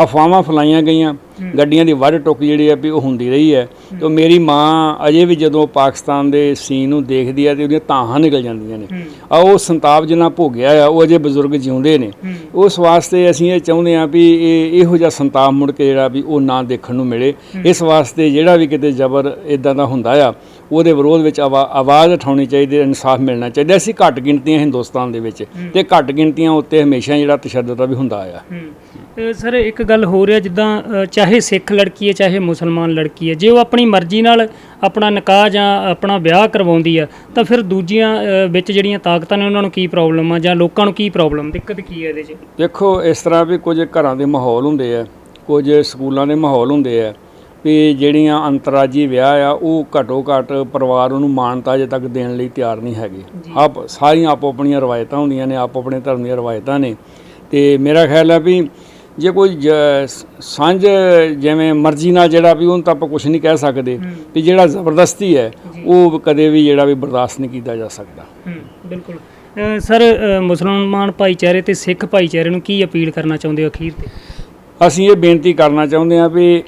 ਅਫਵਾਹਾਂ ਫੈਲਾਈਆਂ ਗਈਆਂ, ਗੱਡੀਆਂ ਦੀ ਵੱਢ ਟੁੱਕ ਜਿਹੜੀ ਹੈ ਵੀ ਉਹ ਹੁੰਦੀ ਰਹੀ ਹੈ। ਤੇ ਮੇਰੀ ਮਾਂ ਅਜੇ ਵੀ ਜਦੋਂ ਪਾਕਿਸਤਾਨ ਦੇ ਸੀਨ ਨੂੰ ਦੇਖਦੀ ਹੈ ਤੇ ਉਹਦੀਆਂ ਤਾਹਾਂ ਨਿਕਲ ਜਾਂਦੀਆਂ ਨੇ। ਉਹ ਸੰਤਾਪ ਜਿੰਨਾ ਭੋਗਿਆ ਆ ਉਹ ਅਜੇ ਬਜ਼ੁਰਗ ਜਿਉਂਦੇ ਨੇ। ਉਸ ਵਾਸਤੇ ਅਸੀਂ ਇਹ ਚਾਹੁੰਦੇ ਹਾਂ ਵੀ ਇਹੋ ਜਿਹਾ ਸੰਤਾਪ ਮੁੜ ਕੇ ਜਿਹੜਾ ਵੀ ਉਹ ਨਾ ਦੇਖਣ ਨੂੰ ਮਿਲੇ। ਇਸ ਵਾਸਤੇ ਜਿਹੜਾ ਵੀ ਕਿਤੇ ਜ਼ਬਰ ਇੱਦਾਂ ਦਾ ਹੁੰਦਾ ਆ ਉਹਦੇ ਵਿਰੋਧ ਵਿੱਚ ਆਵਾਜ਼ ਉਠਾਉਣੀ ਚਾਹੀਦੀ, ਇਨਸਾਫ ਮਿਲਣਾ ਚਾਹੀਦਾ। ਅਸੀਂ ਘੱਟ ਗਿਣਤੀਆਂ ਹਿੰਦੁਸਤਾਨ ਦੇ ਵਿੱਚ ਤੇ ਘੱਟ ਗਿਣਤੀਆਂ ਉੱਤੇ ਹਮੇਸ਼ਾ ਜਿਹੜਾ ਤਸ਼ੱਦਦ ਵੀ ਹੁੰਦਾ ਆ। ਸਰ, ਇੱਕ ਗੱਲ ਹੋ ਰਹੀ ਹੈ, ਜਿੱਦਾਂ ਚਾਹੇ ਸਿੱਖ ਲੜਕੀ ਹੈ ਚਾਹੇ ਮੁਸਲਮਾਨ ਲੜਕੀ ਹੈ, ਜੇ ਉਹ ਆਪਣੀ ਮਰਜ਼ੀ ਨਾਲ ਆਪਣਾ ਨਿਕਾਹ ਜਾਂ ਆਪਣਾ ਵਿਆਹ ਕਰਵਾਉਂਦੀ ਆ ਤਾਂ ਫਿਰ ਦੂਜੀਆਂ ਵਿੱਚ ਜਿਹੜੀਆਂ ਤਾਕਤਾਂ ਨੇ ਉਹਨਾਂ ਨੂੰ ਕੀ ਪ੍ਰੋਬਲਮ ਆ ਜਾਂ ਲੋਕਾਂ ਨੂੰ ਕੀ ਪ੍ਰੋਬਲਮ, ਦਿੱਕਤ ਕੀ ਹੈ ਇਹਦੇ 'ਚ? ਦੇਖੋ, ਇਸ ਤਰ੍ਹਾਂ ਵੀ ਕੁਝ ਘਰਾਂ ਦੇ ਮਾਹੌਲ ਹੁੰਦੇ ਆ, ਕੁਝ ਸਕੂਲਾਂ ਦੇ ਮਾਹੌਲ ਹੁੰਦੇ ਆ ਵੀ ਜਿਹੜੀਆਂ ਅੰਤਰਰਾਜੀ ਵਿਆਹ ਆ ਉਹ ਘੱਟੋ ਘੱਟ ਪਰਿਵਾਰ ਉਹਨੂੰ ਮਾਨਤਾ ਅਜੇ ਤੱਕ ਦੇਣ ਲਈ ਤਿਆਰ ਨਹੀਂ ਹੈਗੇ। ਸਾਰੀਆਂ ਆਪੋ ਆਪਣੀਆਂ ਰਵਾਇਤਾਂ ਹੁੰਦੀਆਂ ਨੇ, ਆਪੋ ਆਪਣੇ ਧਰਮ ਦੀਆਂ ਰਵਾਇਤਾਂ ਨੇ। ਤੇ ਮੇਰਾ ਖਿਆਲ ਹੈ ਵੀ ਜੇ ਕੋਈ ਸਾਂਝ ਜਿਵੇਂ ਮਰਜ਼ੀ ਨਾਲ ਜਿਹੜਾ ਵੀ ਉਹਨੂੰ ਤਾਂ ਆਪਾਂ ਕੁਛ ਨਹੀਂ ਕਹਿ ਸਕਦੇ ਵੀ ਜਿਹੜਾ ਜ਼ਬਰਦਸਤੀ ਹੈ ਉਹ ਕਦੇ ਵੀ ਜਿਹੜਾ ਵੀ ਬਰਦਾਸ਼ਤ ਨਹੀਂ ਕੀਤਾ ਜਾ ਸਕਦਾ। ਬਿਲਕੁਲ। ਸਰ, ਮੁਸਲਮਾਨ ਭਾਈਚਾਰੇ ਤੇ ਸਿੱਖ ਭਾਈਚਾਰੇ ਨੂੰ ਕੀ ਅਪੀਲ ਕਰਨਾ ਚਾਹੁੰਦੇ ਹੋ ਅਖੀਰ ਤੇ? ਅਸੀਂ ਇਹ ਬੇਨਤੀ ਕਰਨਾ ਚਾਹੁੰਦੇ ਹਾਂ ਵੀ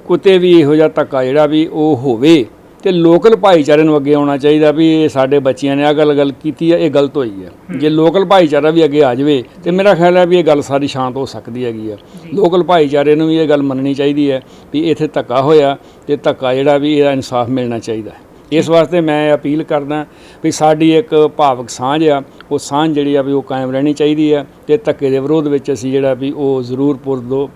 ਕਿਤੇ ਵੀ ਇਹੋ ਜਿਹਾ ਧੱਕਾ ਜਿਹੜਾ ਵੀ ਉਹ ਹੋਵੇ ਤੇ ਲੋਕਲ ਭਾਈਚਾਰੇ ਨੂੰ ਅੱਗੇ ਆਉਣਾ ਚਾਹੀਦਾ ਵੀ ਇਹ ਸਾਡੇ ਬੱਚਿਆਂ ਨੇ ਆਹ ਗੱਲ ਕੀਤੀ ਹੈ, ਇਹ ਗਲਤ ਹੋਈ ਹੈ। ਜੇ ਲੋਕਲ ਭਾਈਚਾਰਾ ਵੀ ਅੱਗੇ ਆ ਜਾਵੇ ਤੇ ਮੇਰਾ ਖਿਆਲ ਹੈ ਵੀ ਇਹ ਗੱਲ ਸਾਰੀ ਸ਼ਾਂਤ ਹੋ ਸਕਦੀ ਹੈਗੀ ਆ। ਲੋਕਲ ਭਾਈਚਾਰੇ ਨੂੰ ਵੀ ਇਹ ਗੱਲ ਮੰਨਣੀ ਚਾਹੀਦੀ ਹੈ ਵੀ ਇੱਥੇ ਧੱਕਾ ਹੋਇਆ ਤੇ ਧੱਕਾ ਜਿਹੜਾ ਵੀ ਇਹਦਾ ਇਨਸਾਫ ਮਿਲਣਾ ਚਾਹੀਦਾ ਹੈ। ਇਸ ਵਾਸਤੇ ਮੈਂ ਅਪੀਲ ਕਰਦਾ ਵੀ ਸਾਡੀ ਇੱਕ ਭਾਵਕ ਸਾਂਝ ਆ, ਉਹ ਸਾਂਝ ਜਿਹੜੀ ਆ ਵੀ ਉਹ ਕਾਇਮ ਰਹਿਣੀ ਚਾਹੀਦੀ ਆ ਤੇ ਧੱਕੇ ਦੇ ਵਿਰੋਧ ਵਿੱਚ ਅਸੀਂ ਜਿਹੜਾ ਵੀ ਉਹ ਜ਼ਰੂਰ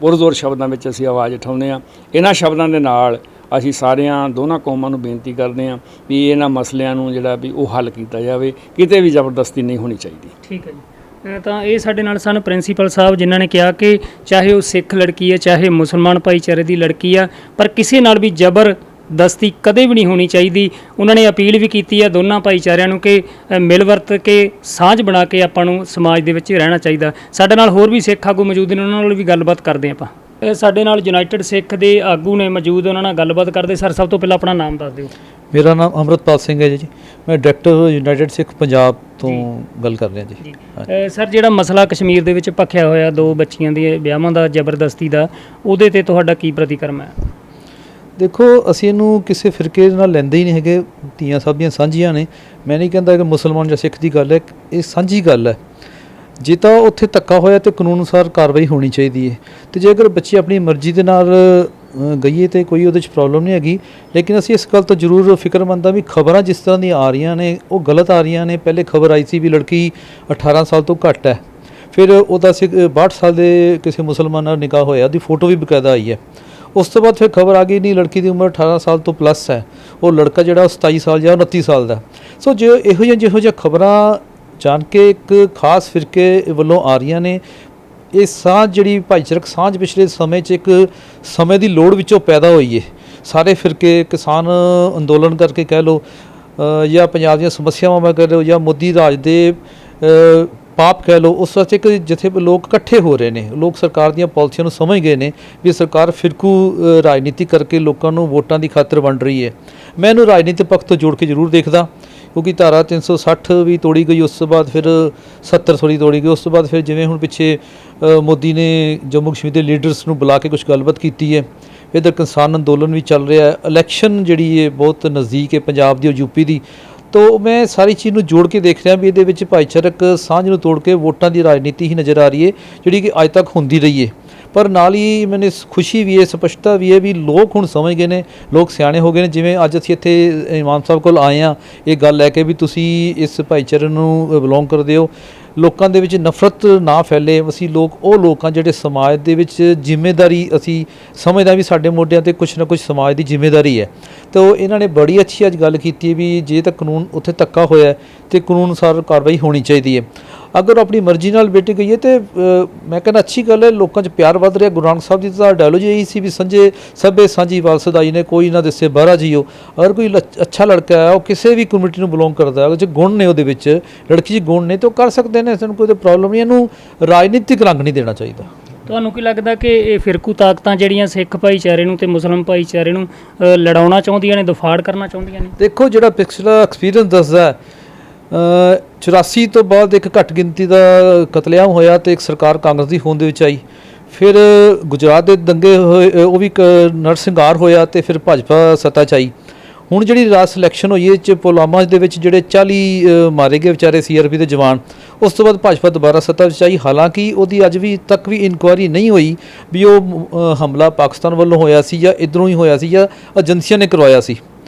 ਪੁਰਜ਼ੋਰ ਸ਼ਬਦਾਂ ਵਿੱਚ ਅਸੀਂ ਆਵਾਜ਼ ਉਠਾਉਂਦੇ ਆ। ਇਹਨਾਂ ਸ਼ਬਦਾਂ ਦੇ ਨਾਲ ਅਸੀਂ ਸਾਰਿਆਂ ਦੋਨਾਂ ਕੌਮਾਂ ਨੂੰ ਬੇਨਤੀ ਕਰਦੇ ਹਾਂ ਵੀ ਇਹਨਾਂ ਮਸਲਿਆਂ ਨੂੰ ਜਿਹੜਾ ਵੀ ਉਹ ਹੱਲ ਕੀਤਾ ਜਾਵੇ, ਕਿਤੇ ਵੀ ਜ਼ਬਰਦਸਤੀ ਨਹੀਂ ਹੋਣੀ ਚਾਹੀਦੀ। ਠੀਕ ਹੈ ਜੀ। ਤਾਂ ਇਹ ਸਾਡੇ ਨਾਲ ਸਨ ਪ੍ਰਿੰਸੀਪਲ ਸਾਹਿਬ, ਜਿਨ੍ਹਾਂ ਨੇ ਕਿਹਾ ਕਿ ਚਾਹੇ ਉਹ ਸਿੱਖ ਲੜਕੀ ਹੈ, ਚਾਹੇ ਮੁਸਲਮਾਨ ਭਾਈਚਾਰੇ ਦੀ ਲੜਕੀ ਆ, ਪਰ ਕਿਸੇ ਨਾਲ ਵੀ ਜ਼ਬਰਦਸਤੀ ਕਦੇ ਵੀ ਨਹੀਂ ਹੋਣੀ ਚਾਹੀਦੀ। ਉਹਨਾਂ ਨੇ ਅਪੀਲ ਵੀ ਕੀਤੀ ਹੈ ਦੋਨਾਂ ਭਾਈਚਾਰਿਆਂ ਨੂੰ ਕਿ ਮਿਲ ਵਰਤ ਕੇ ਸਾਂਝ ਬਣਾ ਕੇ ਆਪਾਂ ਨੂੰ ਸਮਾਜ ਦੇ ਵਿੱਚ ਰਹਿਣਾ ਚਾਹੀਦਾ। ਸਾਡੇ ਨਾਲ ਹੋਰ ਵੀ ਸਿੱਖ ਆਗੂ ਮੌਜੂਦ ਨੇ, ਉਹਨਾਂ ਨਾਲ ਵੀ ਗੱਲਬਾਤ ਕਰਦੇ ਆਪਾਂ। ਸਾਡੇ ਨਾਲ ਯੂਨਾਈਟਿਡ ਸਿੱਖ ਦੇ ਆਗੂ ਨੇ ਮੌਜੂਦ, ਉਹਨਾਂ ਨਾਲ ਗੱਲਬਾਤ ਕਰਦੇ। ਸਰ, ਸਭ ਤੋਂ ਪਹਿਲਾਂ ਆਪਣਾ ਨਾਮ ਦੱਸ ਦਿਓ। ਮੇਰਾ ਨਾਮ ਅੰਮ੍ਰਿਤਪਾਲ ਸਿੰਘ ਹੈ ਜੀ, ਮੈਂ ਡਾਇਰੈਕਟਰ ਯੂਨਾਈਟਿਡ ਸਿੱਖ ਪੰਜਾਬ ਤੋਂ ਗੱਲ ਕਰ ਰਿਹਾ ਜੀ। ਸਰ, ਜਿਹੜਾ ਮਸਲਾ ਕਸ਼ਮੀਰ ਦੇ ਵਿੱਚ ਭਖਿਆ ਹੋਇਆ 2 ਬੱਚੀਆਂ ਦੇ ਵਿਆਹਾਂ ਦਾ ਜ਼ਬਰਦਸਤੀ ਦਾ, ਉਹਦੇ ਤੇ ਤੁਹਾਡਾ ਕੀ ਪ੍ਰਤੀਕਰਮ ਹੈ? ਦੇਖੋ, ਅਸੀਂ ਇਹਨੂੰ ਕਿਸੇ ਫਿਰਕੇ ਨਾਲ ਲੈਂਦੇ ਹੀ ਨਹੀਂ ਹੈਗੇ, ਧੀਆਂ ਸਭ ਦੀਆਂ ਸਾਂਝੀਆਂ ਨੇ। ਮੈਂ ਨਹੀਂ ਕਹਿੰਦਾ ਕਿ ਮੁਸਲਮਾਨ ਜਾਂ ਸਿੱਖ ਦੀ ਗੱਲ ਹੈ, ਇਹ ਸਾਂਝੀ ਗੱਲ ਹੈ। ਜੇ ਤਾਂ ਉੱਥੇ ਧੱਕਾ ਹੋਇਆ ਤਾਂ ਕਾਨੂੰਨ ਅਨੁਸਾਰ ਕਾਰਵਾਈ ਹੋਣੀ ਚਾਹੀਦੀ ਹੈ, ਅਤੇ ਜੇ ਅਗਰ ਬੱਚੀ ਆਪਣੀ ਮਰਜ਼ੀ ਦੇ ਨਾਲ ਗਈਏ ਤਾਂ ਕੋਈ ਉਹਦੇ 'ਚ ਪ੍ਰੋਬਲਮ ਨਹੀਂ ਹੈਗੀ। ਲੇਕਿਨ ਅਸੀਂ ਇਸ ਗੱਲ ਤੋਂ ਜ਼ਰੂਰ ਫਿਕਰਮੰਦ ਹਾਂ ਵੀ ਖਬਰਾਂ ਜਿਸ ਤਰ੍ਹਾਂ ਦੀਆਂ ਆ ਰਹੀਆਂ ਨੇ ਉਹ ਗਲਤ ਆ ਰਹੀਆਂ ਨੇ। ਪਹਿਲੇ ਖਬਰ ਆਈ ਸੀ ਵੀ ਲੜਕੀ 18 ਸਾਲ ਤੋਂ ਘੱਟ ਹੈ, ਫਿਰ ਉਹਦਾ 62 ਸਾਲ ਦੇ ਕਿਸੇ ਮੁਸਲਮਾਨ ਨਾਲ ਨਿਕਾਹ ਹੋਇਆ, ਉਹਦੀ ਫੋਟੋ ਵੀ ਬਕਾਇਦਾ ਆਈ ਹੈ। ਉਸ ਤੋਂ ਬਾਅਦ ਫਿਰ ਖਬਰ ਆ ਗਈ ਨਹੀਂ, ਲੜਕੀ ਦੀ ਉਮਰ 18 ਸਾਲ ਤੋਂ ਪਲੱਸ ਹੈ, ਉਹ ਲੜਕਾ ਜਿਹੜਾ ਉਹ 27 ਸਾਲ ਜਾਂ 29 ਸਾਲ ਦਾ। ਸੋ ਜਿਹੋ ਜਿਹੀਆਂ ਖਬਰਾਂ ਜਾਣ ਕੇ ਇੱਕ ਖਾਸ ਫਿਰਕੇ ਵੱਲੋਂ ਆ ਰਹੀਆਂ ਨੇ, ਇਹ ਸਾਂਝ ਜਿਹੜੀ ਭਾਈਚਾਰਕ ਸਾਂਝ ਪਿਛਲੇ ਸਮੇਂ 'ਚ ਇੱਕ ਸਮੇਂ ਦੀ ਲੋੜ ਵਿੱਚੋਂ ਪੈਦਾ ਹੋਈ ਹੈ। ਸਾਰੇ ਫਿਰਕੇ ਕਿਸਾਨ ਅੰਦੋਲਨ ਕਰਕੇ ਕਹਿ ਲਓ, ਜਾਂ ਪੰਜਾਬ ਦੀਆਂ ਸਮੱਸਿਆਵਾਂ ਮੈਂ ਕਹਿ ਲਓ, ਜਾਂ ਮੋਦੀ ਰਾਜ ਦੇ ਪਾਪ ਕਹਿ ਲਓ, ਉਸ ਵਾਸਤੇ ਇੱਕ ਜਿੱਥੇ ਲੋਕ ਇਕੱਠੇ ਹੋ ਰਹੇ ਨੇ, ਲੋਕ ਸਰਕਾਰ ਦੀਆਂ ਪਾਲਿਸੀਆਂ ਨੂੰ ਸਮਝ ਗਏ ਨੇ ਵੀ ਸਰਕਾਰ ਫਿਰਕੂ ਰਾਜਨੀਤੀ ਕਰਕੇ ਲੋਕਾਂ ਨੂੰ ਵੋਟਾਂ ਦੀ ਖਾਤਰ ਵੰਡ ਰਹੀ ਹੈ। ਮੈਂ ਇਹਨੂੰ ਰਾਜਨੀਤਿਕ ਪੱਖ ਤੋਂ ਜੋੜ ਕੇ ਜ਼ਰੂਰ ਦੇਖਦਾ, ਕਿਉਂਕਿ ਧਾਰਾ 360 ਵੀ ਤੋੜੀ ਗਈ, ਉਸ ਤੋਂ ਬਾਅਦ ਫਿਰ 70 ਤੋੜੀ ਗਈ, ਉਸ ਤੋਂ ਬਾਅਦ ਫਿਰ ਜਿਵੇਂ ਹੁਣ ਪਿੱਛੇ ਮੋਦੀ ਨੇ ਜੰਮੂ ਕਸ਼ਮੀਰ ਦੇ ਲੀਡਰਸ ਨੂੰ ਬੁਲਾ ਕੇ ਕੁਝ ਗੱਲਬਾਤ ਕੀਤੀ ਹੈ। ਇੱਧਰ ਕਿਸਾਨ ਅੰਦੋਲਨ ਵੀ ਚੱਲ ਰਿਹਾ ਹੈ, ਇਲੈਕਸ਼ਨ ਜਿਹੜੀ ਹੈ ਬਹੁਤ ਨਜ਼ਦੀਕ ਹੈ ਪੰਜਾਬ ਦੀ ਔਰ ਯੂਪੀ ਦੀ। ਤੋ ਮੈਂ ਸਾਰੀ ਚੀਜ਼ ਨੂੰ ਜੋੜ ਕੇ ਦੇਖ ਰਿਹਾ ਵੀ ਇਹਦੇ ਵਿੱਚ ਭਾਈਚਾਰਕ ਸਾਂਝ ਨੂੰ ਤੋੜ ਕੇ ਵੋਟਾਂ ਦੀ ਰਾਜਨੀਤੀ ਹੀ ਨਜ਼ਰ ਆ ਰਹੀ ਹੈ, ਜਿਹੜੀ ਕਿ ਅੱਜ ਤੱਕ ਹੁੰਦੀ ਰਹੀ ਹੈ। ਪਰ ਨਾਲ ਹੀ ਮੈਨੂੰ ਖੁਸ਼ੀ ਵੀ ਹੈ, ਸਪਸ਼ਟਤਾ ਵੀ ਹੈ ਵੀ ਲੋਕ ਹੁਣ ਸਮਝ ਗਏ ਨੇ, ਲੋਕ ਸਿਆਣੇ ਹੋ ਗਏ ਨੇ। ਜਿਵੇਂ ਅੱਜ ਅਸੀਂ ਇੱਥੇ ਇਮਾਮ ਸਾਹਿਬ ਕੋਲ ਆਏ ਹਾਂ ਇਹ ਗੱਲ ਲੈ ਕੇ ਵੀ ਤੁਸੀਂ ਇਸ ਭਾਈਚਾਰੇ ਨੂੰ ਬਿਲੋਂਗ ਕਰਦੇ ਹੋ, ਲੋਕਾਂ ਦੇ ਵਿੱਚ ਨਫ਼ਰਤ ਨਾ ਫੈਲੇ। ਅਸੀਂ ਉਹ ਲੋਕ ਹਾਂ ਜਿਹੜੇ ਸਮਾਜ ਦੇ ਵਿੱਚ ਜ਼ਿੰਮੇਵਾਰੀ, ਅਸੀਂ ਸਮਝਦਾ ਵੀ ਸਾਡੇ ਮੋਢਿਆਂ 'ਤੇ ਕੁਛ ਨਾ ਕੁਛ ਸਮਾਜ ਦੀ ਜ਼ਿੰਮੇਵਾਰੀ ਹੈ। ਤਾਂ ਇਹਨਾਂ ਨੇ ਬੜੀ ਅੱਛੀ ਅੱਜ ਗੱਲ ਕੀਤੀ ਵੀ ਜੇ ਤਾਂ ਕਾਨੂੰਨ ਉੱਥੇ ਧੱਕਾ ਹੋਇਆ ਤਾਂ ਕਾਨੂੰਨ ਅਨੁਸਾਰ ਕਾਰਵਾਈ ਹੋਣੀ ਚਾਹੀਦੀ ਹੈ। ਅਗਰ ਆਪਣੀ ਮਰਜ਼ੀ ਨਾਲ ਬੇਟੀ ਗਈ ਹੈ ਤਾਂ ਮੈਂ ਕਹਿੰਦਾ ਅੱਛੀ ਗੱਲ ਹੈ, ਲੋਕਾਂ 'ਚ ਪਿਆਰ ਵੱਧ ਰਿਹਾ। ਗੁਰੂ ਨਾਨਕ ਸਾਹਿਬ ਦੀ ਤਾਂ ਡਾਇਲੋਜੀ ਇਹੀ ਸੀ ਵੀ ਸੰਜੇ ਸਭੇ ਸਾਂਝੀ ਵਾਲਸਦਾਈ ਨੇ, ਕੋਈ ਨਾ ਦਿਸੇ ਬਾਹਰਾ ਜੀਓ। ਅਗਰ ਕੋਈ ਅੱਛਾ ਲੜਕਾ ਹੈ, ਉਹ ਕਿਸੇ ਵੀ ਕਮਿਊਨਿਟੀ ਨੂੰ ਬਿਲੋਂਗ ਕਰਦਾ ਹੈ, ਜੇ ਗੁਣ ਨੇ ਉਹਦੇ ਵਿੱਚ, ਲੜਕੀ 'ਚ ਗੁਣ ਨੇ, ਤਾਂ ਉਹ ਕਰ ਸਕਦੇ ਨੇ, ਸਾਨੂੰ ਕੋਈ ਪ੍ਰੋਬਲਮ ਨਹੀਂ। ਇਹਨੂੰ ਰਾਜਨੀਤਿਕ ਰੰਗ ਨਹੀਂ ਦੇਣਾ ਚਾਹੀਦਾ। ਤੁਹਾਨੂੰ ਕੀ ਲੱਗਦਾ ਕਿ ਇਹ ਫਿਰਕੂ ਤਾਕਤਾਂ ਜਿਹੜੀਆਂ ਸਿੱਖ ਭਾਈਚਾਰੇ ਨੂੰ ਤੇ ਮੁਸਲਮਾਨ ਭਾਈਚਾਰੇ ਨੂੰ ਲੜਾਉਣਾ ਚਾਹੁੰਦੀਆਂ ਨੇ, ਦਫਾੜ ਕਰਨਾ ਚਾਹੁੰਦੀਆਂ ਨੇ? ਦੇਖੋ, ਜਿਹੜਾ ਪਿਛਲਾ ਐਕਸਪੀਰੀਅੰਸ ਦੱਸਦਾ 84 ਤੋਂ ਬਾਅਦ ਇੱਕ ਘੱਟ ਗਿਣਤੀ ਦਾ ਕਤਲੇਆਮ ਹੋਇਆ ਤੇ ਇੱਕ ਸਰਕਾਰ ਕਾਂਗਰਸ ਦੀ ਹੋਂਦ ਦੇ ਵਿੱਚ ਆਈ। ਫਿਰ ਗੁਜਰਾਤ ਦੇ ਦੰਗੇ ਹੋਏ, ਉਹ ਵੀ ਨਰਸੰਹਾਰ ਹੋਇਆ ਤੇ ਫਿਰ ਭਾਜਪਾ ਸੱਤਾ 'ਚ ਆਈ। ਹੁਣ ਜਿਹੜੀ ਰਾਜ ਸਿਲੈਕਸ਼ਨ ਹੋਈ ਇਹ 'ਚ ਪੁਲਵਾਮਾ ਦੇ ਵਿੱਚ ਜਿਹੜੇ 40 ਮਾਰੇ ਗਏ ਵਿਚਾਰੇ CRP ਦੇ ਜਵਾਨ, ਉਸ ਤੋਂ ਬਾਅਦ ਭਾਜਪਾ ਦੁਬਾਰਾ ਸੱਤਾ ਵਿੱਚ ਆਈ। ਹਾਲਾਂਕਿ ਉਹਦੀ ਅੱਜ ਵੀ ਤੱਕ ਵੀ ਇਨਕੁਆਇਰੀ ਨਹੀਂ ਹੋਈ ਵੀ ਉਹ ਹਮਲਾ ਪਾਕਿਸਤਾਨ ਵੱਲੋਂ ਹੋਇਆ ਸੀ ਜਾਂ ਇੱਧਰੋਂ ਹੀ ਹੋਇਆ ਸੀ ਜਾਂ ਏਜੰਸੀਆਂ ਨੇ ਕਰਵਾਇਆ ਸੀ।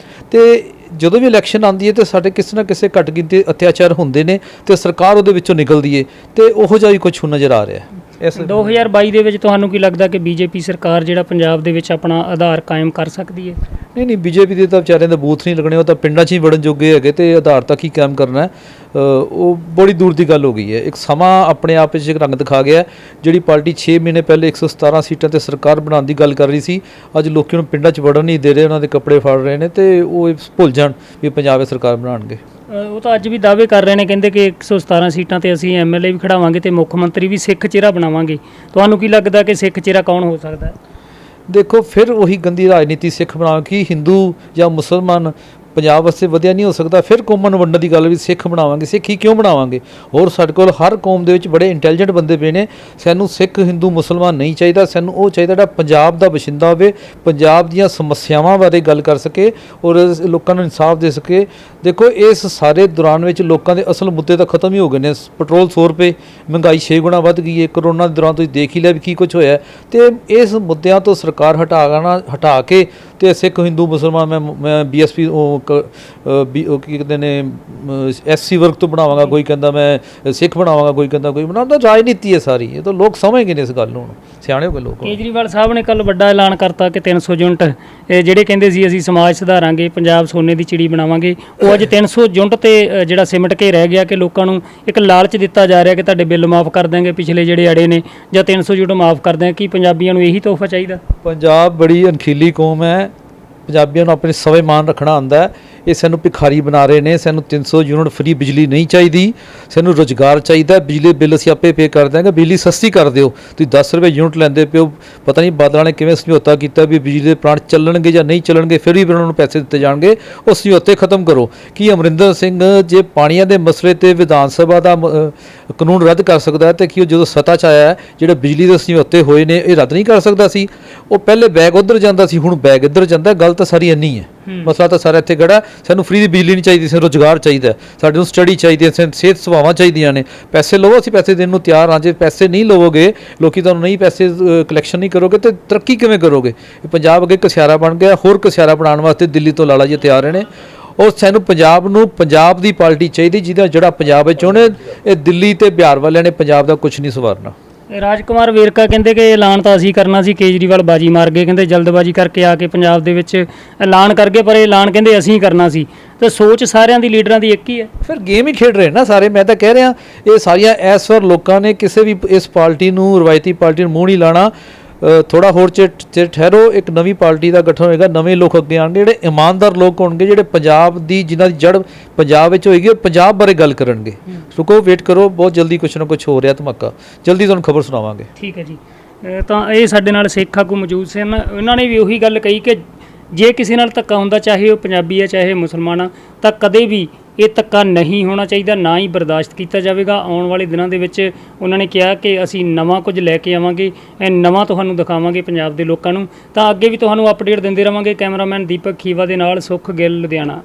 ਤੇ ਜਦੋਂ ਵੀ ਇਲੈਕਸ਼ਨ ਆਉਂਦੀ ਹੈ ਤਾਂ ਸਾਡੇ ਕਿਸੇ ਨਾ ਕਿਸੇ ਘੱਟ ਗਿਣਤੀ ਅਤਿਆਚਾਰ ਹੁੰਦੇ ਨੇ ਤੇ ਸਰਕਾਰ ਉਹਦੇ ਵਿੱਚੋਂ ਨਿਕਲਦੀ ਹੈ, ਤੇ ਉਹੋ ਜਿਹਾ ਹੀ ਕੁਝ ਹੁਣ ਨਜ਼ਰ ਆ ਰਿਹਾ ਹੈ। 2022 ਦੇ ਵਿੱਚ ਤੁਹਾਨੂੰ ਕੀ ਲੱਗਦਾ ਕਿ BJP ਸਰਕਾਰ ਜਿਹੜਾ ਪੰਜਾਬ ਦੇ ਵਿੱਚ ਆਪਣਾ ਆਧਾਰ ਕਾਇਮ ਕਰ ਸਕਦੀ ਹੈ? ਨਹੀਂ, BJP ਦੇ ਤਾਂ ਵਿਚਾਰਿਆਂ ਦੇ ਬੂਥ ਨਹੀਂ ਲੱਗਣੇ, ਉਹ ਤਾਂ ਪਿੰਡਾਂ 'ਚ ਹੀ ਵੜਨ ਜੋਗੇ ਹੈਗੇ, ਤੇ ਆਧਾਰ ਤੱਕ ਹੀ ਕਾਇਮ ਕਰਨਾ ਹੈ। ਉਹ ਬੜੀ ਦੂਰ ਦੀ ਗੱਲ ਹੋ ਗਈ ਹੈ। ਇੱਕ ਸਮਾਂ ਆਪਣੇ ਆਪ ਵਿੱਚ ਇੱਕ ਰੰਗ ਦਿਖਾ ਗਿਆ। ਜਿਹੜੀ ਪਾਰਟੀ 6 ਮਹੀਨੇ ਪਹਿਲੇ 117 ਸੀਟਾਂ ਤੇ ਸਰਕਾਰ ਬਣਾਉਣ ਦੀ ਗੱਲ ਕਰ ਰਹੀ ਸੀ, ਅੱਜ ਲੋਕੀ ਨੂੰ ਪਿੰਡਾਂ 'ਚ ਵੜਨ ਨਹੀਂ ਦੇ ਰਹੇ, ਉਹਨਾਂ ਦੇ ਕੱਪੜੇ ਫਾੜ ਰਹੇ ਨੇ, ਤੇ ਉਹ ਭੁੱਲ ਜਾਣ ਵੀ ਪੰਜਾਬ 'ਚ ਸਰਕਾਰ ਬਣਾਉਣਗੇ। ਉਹ ਤਾਂ ਅੱਜ ਵੀ ਦਾਅਵੇ ਕਰ ਰਹੇ ਨੇ, ਕਹਿੰਦੇ ਕਿ 117 ਸੀਟਾਂ ਤੇ ਅਸੀਂ MLA ਵੀ ਖੜਾਵਾਂਗੇ ਤੇ ਮੁੱਖ ਮੰਤਰੀ ਵੀ ਸਿੱਖ ਚਿਹਰਾ ਬਣਾਵਾਂਗੇ। ਤੁਹਾਨੂੰ ਕੀ ਲੱਗਦਾ ਕਿ ਸਿੱਖ ਚਿਹਰਾ ਕੌਣ ਹੋ ਸਕਦਾ ਹੈ? ਦੇਖੋ, ਫਿਰ ਉਹੀ ਗੰਦੀ ਰਾਜਨੀਤੀ ਸਿੱਖ ਬਣਾਉ ਕਿ ਹਿੰਦੂ ਜਾਂ ਮੁਸਲਮਾਨ ਪੰਜਾਬ ਵਾਸਤੇ ਵਧੀਆ ਨਹੀਂ ਹੋ ਸਕਦਾ। ਫਿਰ ਕੌਮਾਂ ਨੂੰ ਵੰਡਣ ਦੀ ਗੱਲ ਵੀ ਸਿੱਖ ਬਣਾਵਾਂਗੇ, ਸਿੱਖ ਹੀ ਕਿਉਂ ਬਣਾਵਾਂਗੇ? ਹੋਰ ਸਾਡੇ ਕੋਲ ਹਰ ਕੌਮ ਦੇ ਵਿੱਚ ਬੜੇ ਇੰਟੈਲੀਜੈਂਟ ਬੰਦੇ ਪਏ ਨੇ। ਸਾਨੂੰ ਸਿੱਖ ਹਿੰਦੂ ਮੁਸਲਮਾਨ ਨਹੀਂ ਚਾਹੀਦਾ, ਸਾਨੂੰ ਉਹ ਚਾਹੀਦਾ ਜਿਹੜਾ ਪੰਜਾਬ ਦਾ ਵਸਿੰਦਾ ਹੋਵੇ, ਪੰਜਾਬ ਦੀਆਂ ਸਮੱਸਿਆਵਾਂ ਬਾਰੇ ਗੱਲ ਕਰ ਸਕੇ ਔਰ ਲੋਕਾਂ ਨੂੰ ਇਨਸਾਫ ਦੇ ਸਕੇ। ਦੇਖੋ, ਇਸ ਸਾਰੇ ਦੌਰਾਨ ਵਿੱਚ ਲੋਕਾਂ ਦੇ ਅਸਲ ਮੁੱਦੇ ਤਾਂ ਖਤਮ ਹੀ ਹੋ ਗਏ ਨੇ। ਪੈਟਰੋਲ 100 ਰੁਪਏ, ਮਹਿੰਗਾਈ 6 ਗੁਣਾ ਵੱਧ ਗਈ ਹੈ। ਕਰੋਨਾ ਦੇ ਦੌਰਾਨ ਤੁਸੀਂ ਦੇਖ ਹੀ ਲਿਆ ਵੀ ਕੀ ਕੁਝ ਹੋਇਆ। ਤੇ ਇਸ ਮੁੱਦਿਆਂ ਤੋਂ ਸਰਕਾਰ ਹਟਾ ਕੇ ਤੇ ਸਿੱਖ ਹਿੰਦੂ ਮੁਸਲਮਾਨ ਮੈਂ ਬੀਐਸਪੀ ਉਹ ਕੀ ਕਹਿੰਦੇ ਨੇ ਐਸਸੀ ਵਰਗ ਤੋਂ ਬਣਾਵਾਂਗਾ, ਕੋਈ ਕਹਿੰਦਾ ਮੈਂ ਸਿੱਖ ਬਣਾਵਾਂਗਾ, ਕੋਈ ਕਹਿੰਦਾ ਕੋਈ ਬਣਾਉਂਦਾ। ਰਾਜਨੀਤੀ ਹੈ ਸਾਰੀ, ਇਹ ਤਾਂ ਲੋਕ ਸਮਝਗੇ ਨੇ ਇਸ ਗੱਲ ਨੂੰ, ਸਿਆਣੇ ਹੋ ਗਏ ਲੋਕ। ਕੇਜਰੀਵਾਲ ਸਾਹਿਬ ਨੇ ਕੱਲ ਵੱਡਾ ਐਲਾਨ ਕਰਤਾ ਕਿ 300 ਯੂਨਿਟ ਜਿਹੜੇ ਕਹਿੰਦੇ ਸੀ ਅਸੀਂ ਸਮਾਜ ਸੁਧਾਰਾਂਗੇ, ਪੰਜਾਬ ਸੋਨੇ ਦੀ ਚਿੜੀ ਬਣਾਵਾਂਗੇ, ਉਹ ਅੱਜ 300 ਯੂਨਿਟ ਤੇ ਜਿਹੜਾ ਸਿਮਟ ਕੇ ਰਹਿ ਗਿਆ ਕਿ ਲੋਕਾਂ ਨੂੰ ਇੱਕ ਲਾਲਚ ਦਿੱਤਾ ਜਾ ਰਿਹਾ ਕਿ ਤੁਹਾਡੇ ਬਿੱਲ ਮਾਫ ਕਰ ਦਾਂਗੇ ਪਿਛਲੇ ਜਿਹੜੇ ਅੜੇ ਨੇ, ਜਾਂ 300 ਯੂਨਿਟ ਮਾਫ ਕਰ ਦਾਂਗੇ। ਕੀ ਪੰਜਾਬੀਆਂ ਨੂੰ ਇਹੀ ਤੋਹਫਾ ਚਾਹੀਦਾ? ਪੰਜਾਬ ਬੜੀ ਅਣਖੀਲੀ ਕੌਮ ਹੈ, ਪੰਜਾਬੀਆਂ ਨੂੰ ਆਪਣੇ ਸਵੈਮਾਨ ਰੱਖਣਾ ਆਉਂਦਾ ਹੈ। ਇਹ ਸਾਨੂੰ ਭਿਖਾਰੀ ਬਣਾ ਰਹੇ ਨੇ। ਸਾਨੂੰ 300 ਯੂਨਿਟ ਫਰੀ ਬਿਜਲੀ ਨਹੀਂ ਚਾਹੀਦੀ, ਸਾਨੂੰ ਰੁਜ਼ਗਾਰ ਚਾਹੀਦਾ। ਬਿਜਲੀ ਬਿੱਲ ਅਸੀਂ ਆਪੇ ਪੇ ਕਰ ਦਾਂਗੇ, ਬਿਜਲੀ ਸਸਤੀ ਕਰ ਦਿਓ। ਤੁਸੀਂ 10 ਰੁਪਏ ਯੂਨਿਟ ਲੈਂਦੇ ਪਿਓ, ਪਤਾ ਨਹੀਂ ਬਾਦਲਾਂ ਨੇ ਕਿਵੇਂ ਸਮਝੌਤਾ ਕੀਤਾ ਵੀ ਬਿਜਲੀ ਦੇ ਪਲਾਂਟ ਚੱਲਣਗੇ ਜਾਂ ਨਹੀਂ ਚੱਲਣਗੇ, ਫਿਰ ਵੀ ਉਹਨਾਂ ਨੂੰ ਪੈਸੇ ਦਿੱਤੇ ਜਾਣਗੇ। ਉਹ ਸਮਝੌਤੇ ਖਤਮ ਕਰੋ। ਕੀ ਅਮਰਿੰਦਰ ਸਿੰਘ ਜੇ ਪਾਣੀਆਂ ਦੇ ਮਸਲੇ ਤੇ ਵਿਧਾਨ ਸਭਾ ਦਾ ਕਾਨੂੰਨ ਰੱਦ ਕਰ ਸਕਦਾ ਹੈ, ਤੇ ਕੀ ਉਹ ਜਦੋਂ ਸੱਤਾ 'ਚ ਆਇਆ ਜਿਹੜੇ ਬਿਜਲੀ ਦੇ ਸਮਝੌਤੇ ਹੋਏ ਨੇ ਇਹ ਰੱਦ ਨਹੀਂ ਕਰ ਸਕਦਾ ਸੀ? ਉਹ ਪਹਿਲੇ ਬੈਗ ਉੱਧਰ ਜਾਂਦਾ ਸੀ, ਹੁਣ ਬੈਗ ਇੱਧਰ ਜਾਂਦਾ। ਗੱਲ ਤਾਂ ਸਾਰੀ ਇੰਨੀ ਹੈ, ਮਸਲਾ ਤਾਂ ਸਾਰਾ ਇੱਥੇ ਖੜਾ। ਸਾਨੂੰ ਫਰੀ ਦੀ ਬਿਜਲੀ ਨਹੀਂ ਚਾਹੀਦੀ, ਸਾਨੂੰ ਰੁਜ਼ਗਾਰ ਚਾਹੀਦਾ, ਸਾਡੇ ਨੂੰ ਸਟੱਡੀ ਚਾਹੀਦੀ ਹੈ, ਸਿਹਤ ਸੇਵਾਵਾਂ ਚਾਹੀਦੀਆਂ ਨੇ। ਪੈਸੇ ਲਵੋ, ਅਸੀਂ ਪੈਸੇ ਦੇਣ ਨੂੰ ਤਿਆਰ ਹਾਂ। ਜੇ ਪੈਸੇ ਨਹੀਂ ਲਵੋਗੇ, ਲੋਕੀ ਤੁਹਾਨੂੰ ਨਹੀਂ ਪੈਸੇ ਕਲੈਕਸ਼ਨ ਨਹੀਂ ਕਰੋਗੇ, ਤੇ ਤਰੱਕੀ ਕਿਵੇਂ ਕਰੋਗੇ? ਇਹ ਪੰਜਾਬ ਅੱਗੇ ਕਸਿਆਰਾ ਬਣ ਗਿਆ। ਹੋਰ ਕਸਿਆਰਾ ਬਣਾਉਣ ਵਾਸਤੇ ਦਿੱਲੀ ਤੋਂ ਲਾਲਾ ਜੀ ਤਿਆਰ ਨੇ। ਔਰ ਸਾਨੂੰ ਪੰਜਾਬ ਦੀ ਪਾਰਟੀ ਚਾਹੀਦੀ ਜਿਹਦਾ ਜਿਹੜਾ ਪੰਜਾਬ ਵਿੱਚ ਉਹਨੇ, ਇਹ ਦਿੱਲੀ ਤੇ ਬਿਹਾਰ ਵਾਲਿਆਂ ਨੇ ਪੰਜਾਬ ਦਾ ਕੁਝ ਨਹੀਂ ਸਵਾਰਨਾ। ਰਾਜਕੁਮਾਰ ਵੇਰਕਾ ਕਹਿੰਦੇ ਕਿ ਐਲਾਨ ਤਾਂ ਅਸੀਂ ਕਰਨਾ ਸੀ, ਕੇਜਰੀਵਾਲ ਬਾਜੀ ਮਾਰ ਗਏ। ਕਹਿੰਦੇ ਜਲਦਬਾਜੀ ਕਰਕੇ ਆ ਕੇ ਪੰਜਾਬ ਦੇ ਵਿੱਚ ਐਲਾਨ ਕਰ ਗਏ, ਪਰ ਇਹ ਐਲਾਨ ਕਹਿੰਦੇ ਅਸੀਂ ਕਰਨਾ ਸੀ। ਤੇ ਸੋਚ ਸਾਰਿਆਂ ਦੀ ਲੀਡਰਾਂ ਦੀ ਇੱਕ ਹੀ ਹੈ। ਫਿਰ ਗੇਮ ਹੀ ਖੇਡ ਰਹੇ ਨਾ ਸਾਰੇ। ਮੈਂ ਤਾਂ ਕਹਿ ਰਿਹਾ ਇਹ ਸਾਰੀਆਂ ਇਸ ਵਾਰ ਲੋਕਾਂ ਨੇ ਕਿਸੇ ਵੀ ਇਸ ਪਾਰਟੀ ਨੂੰ, ਰਵਾਇਤੀ ਪਾਰਟੀ ਨੂੰ ਮੂੰਹ ਨਹੀਂ ਲਾਣਾ। ਥੋੜਾ ਹੋਰ ਚਿਰ ਠਹਿਰੋ, ਇੱਕ ਨਵੀਂ ਪਾਰਟੀ ਦਾ ਗਠਨ ਹੋਏਗਾ, ਨਵੇਂ ਲੋਕ ਅੱਗੇ ਆਉਣਗੇ, ਜਿਹੜੇ ਇਮਾਨਦਾਰ ਲੋਕ ਹੋਣਗੇ, ਜਿਹੜੇ ਪੰਜਾਬ ਦੀ ਜਿਨ੍ਹਾਂ ਦੀ ਜੜ ਪੰਜਾਬ ਵਿੱਚ ਹੋਏਗੀ, ਉਹ ਪੰਜਾਬ ਬਾਰੇ ਗੱਲ ਕਰਨਗੇ। ਰੁਕੋ, ਵੇਟ ਕਰੋ, ਬਹੁਤ ਜਲਦੀ ਕੁਛ ਨਾ ਕੁਛ ਹੋ ਰਿਹਾ ਧਮਾਕਾ, ਜਲਦੀ ਤੁਹਾਨੂੰ ਖਬਰ ਸੁਣਾਵਾਂਗੇ। ਠੀਕ ਹੈ ਜੀ। ਤਾਂ ਇਹ ਸਾਡੇ ਨਾਲ ਸਿੱਖ ਆਗੂ ਮੌਜੂਦ ਸਨ। ਉਹਨਾਂ ਨੇ ਵੀ ਉਹੀ ਗੱਲ ਕਹੀ ਕਿ ਜੇ ਕਿਸੇ ਨਾਲ ਧੱਕਾ ਹੁੰਦਾ, ਚਾਹੇ ਉਹ ਪੰਜਾਬੀ ਹੈ ਚਾਹੇ ਮੁਸਲਮਾਨ ਆ, ਤਾਂ ਕਦੇ ਵੀ ਇਹ ਧੱਕਾ ਨਹੀਂ ਹੋਣਾ ਚਾਹੀਦਾ, ਨਾ ਹੀ ਬਰਦਾਸ਼ਤ ਕੀਤਾ ਜਾਵੇਗਾ। ਆਉਣ ਵਾਲੇ ਦਿਨਾਂ ਦੇ ਵਿੱਚ ਉਹਨਾਂ ਨੇ ਕਿਹਾ ਕਿ ਅਸੀਂ ਨਵਾਂ ਕੁਝ ਲੈ ਕੇ ਆਵਾਂਗੇ, ਨਵਾਂ ਤੁਹਾਨੂੰ ਦਿਖਾਵਾਂਗੇ ਪੰਜਾਬ ਦੇ ਲੋਕਾਂ ਨੂੰ। ਤਾਂ ਅੱਗੇ ਵੀ ਤੁਹਾਨੂੰ ਅਪਡੇਟ ਦਿੰਦੇ ਰਹਾਂਗੇ। ਕੈਮਰਾਮੈਨ ਦੀਪਕ ਖੀਵਾ ਦੇ ਨਾਲ ਸੁਖ ਗਿੱਲ, ਲੁਧਿਆਣਾ।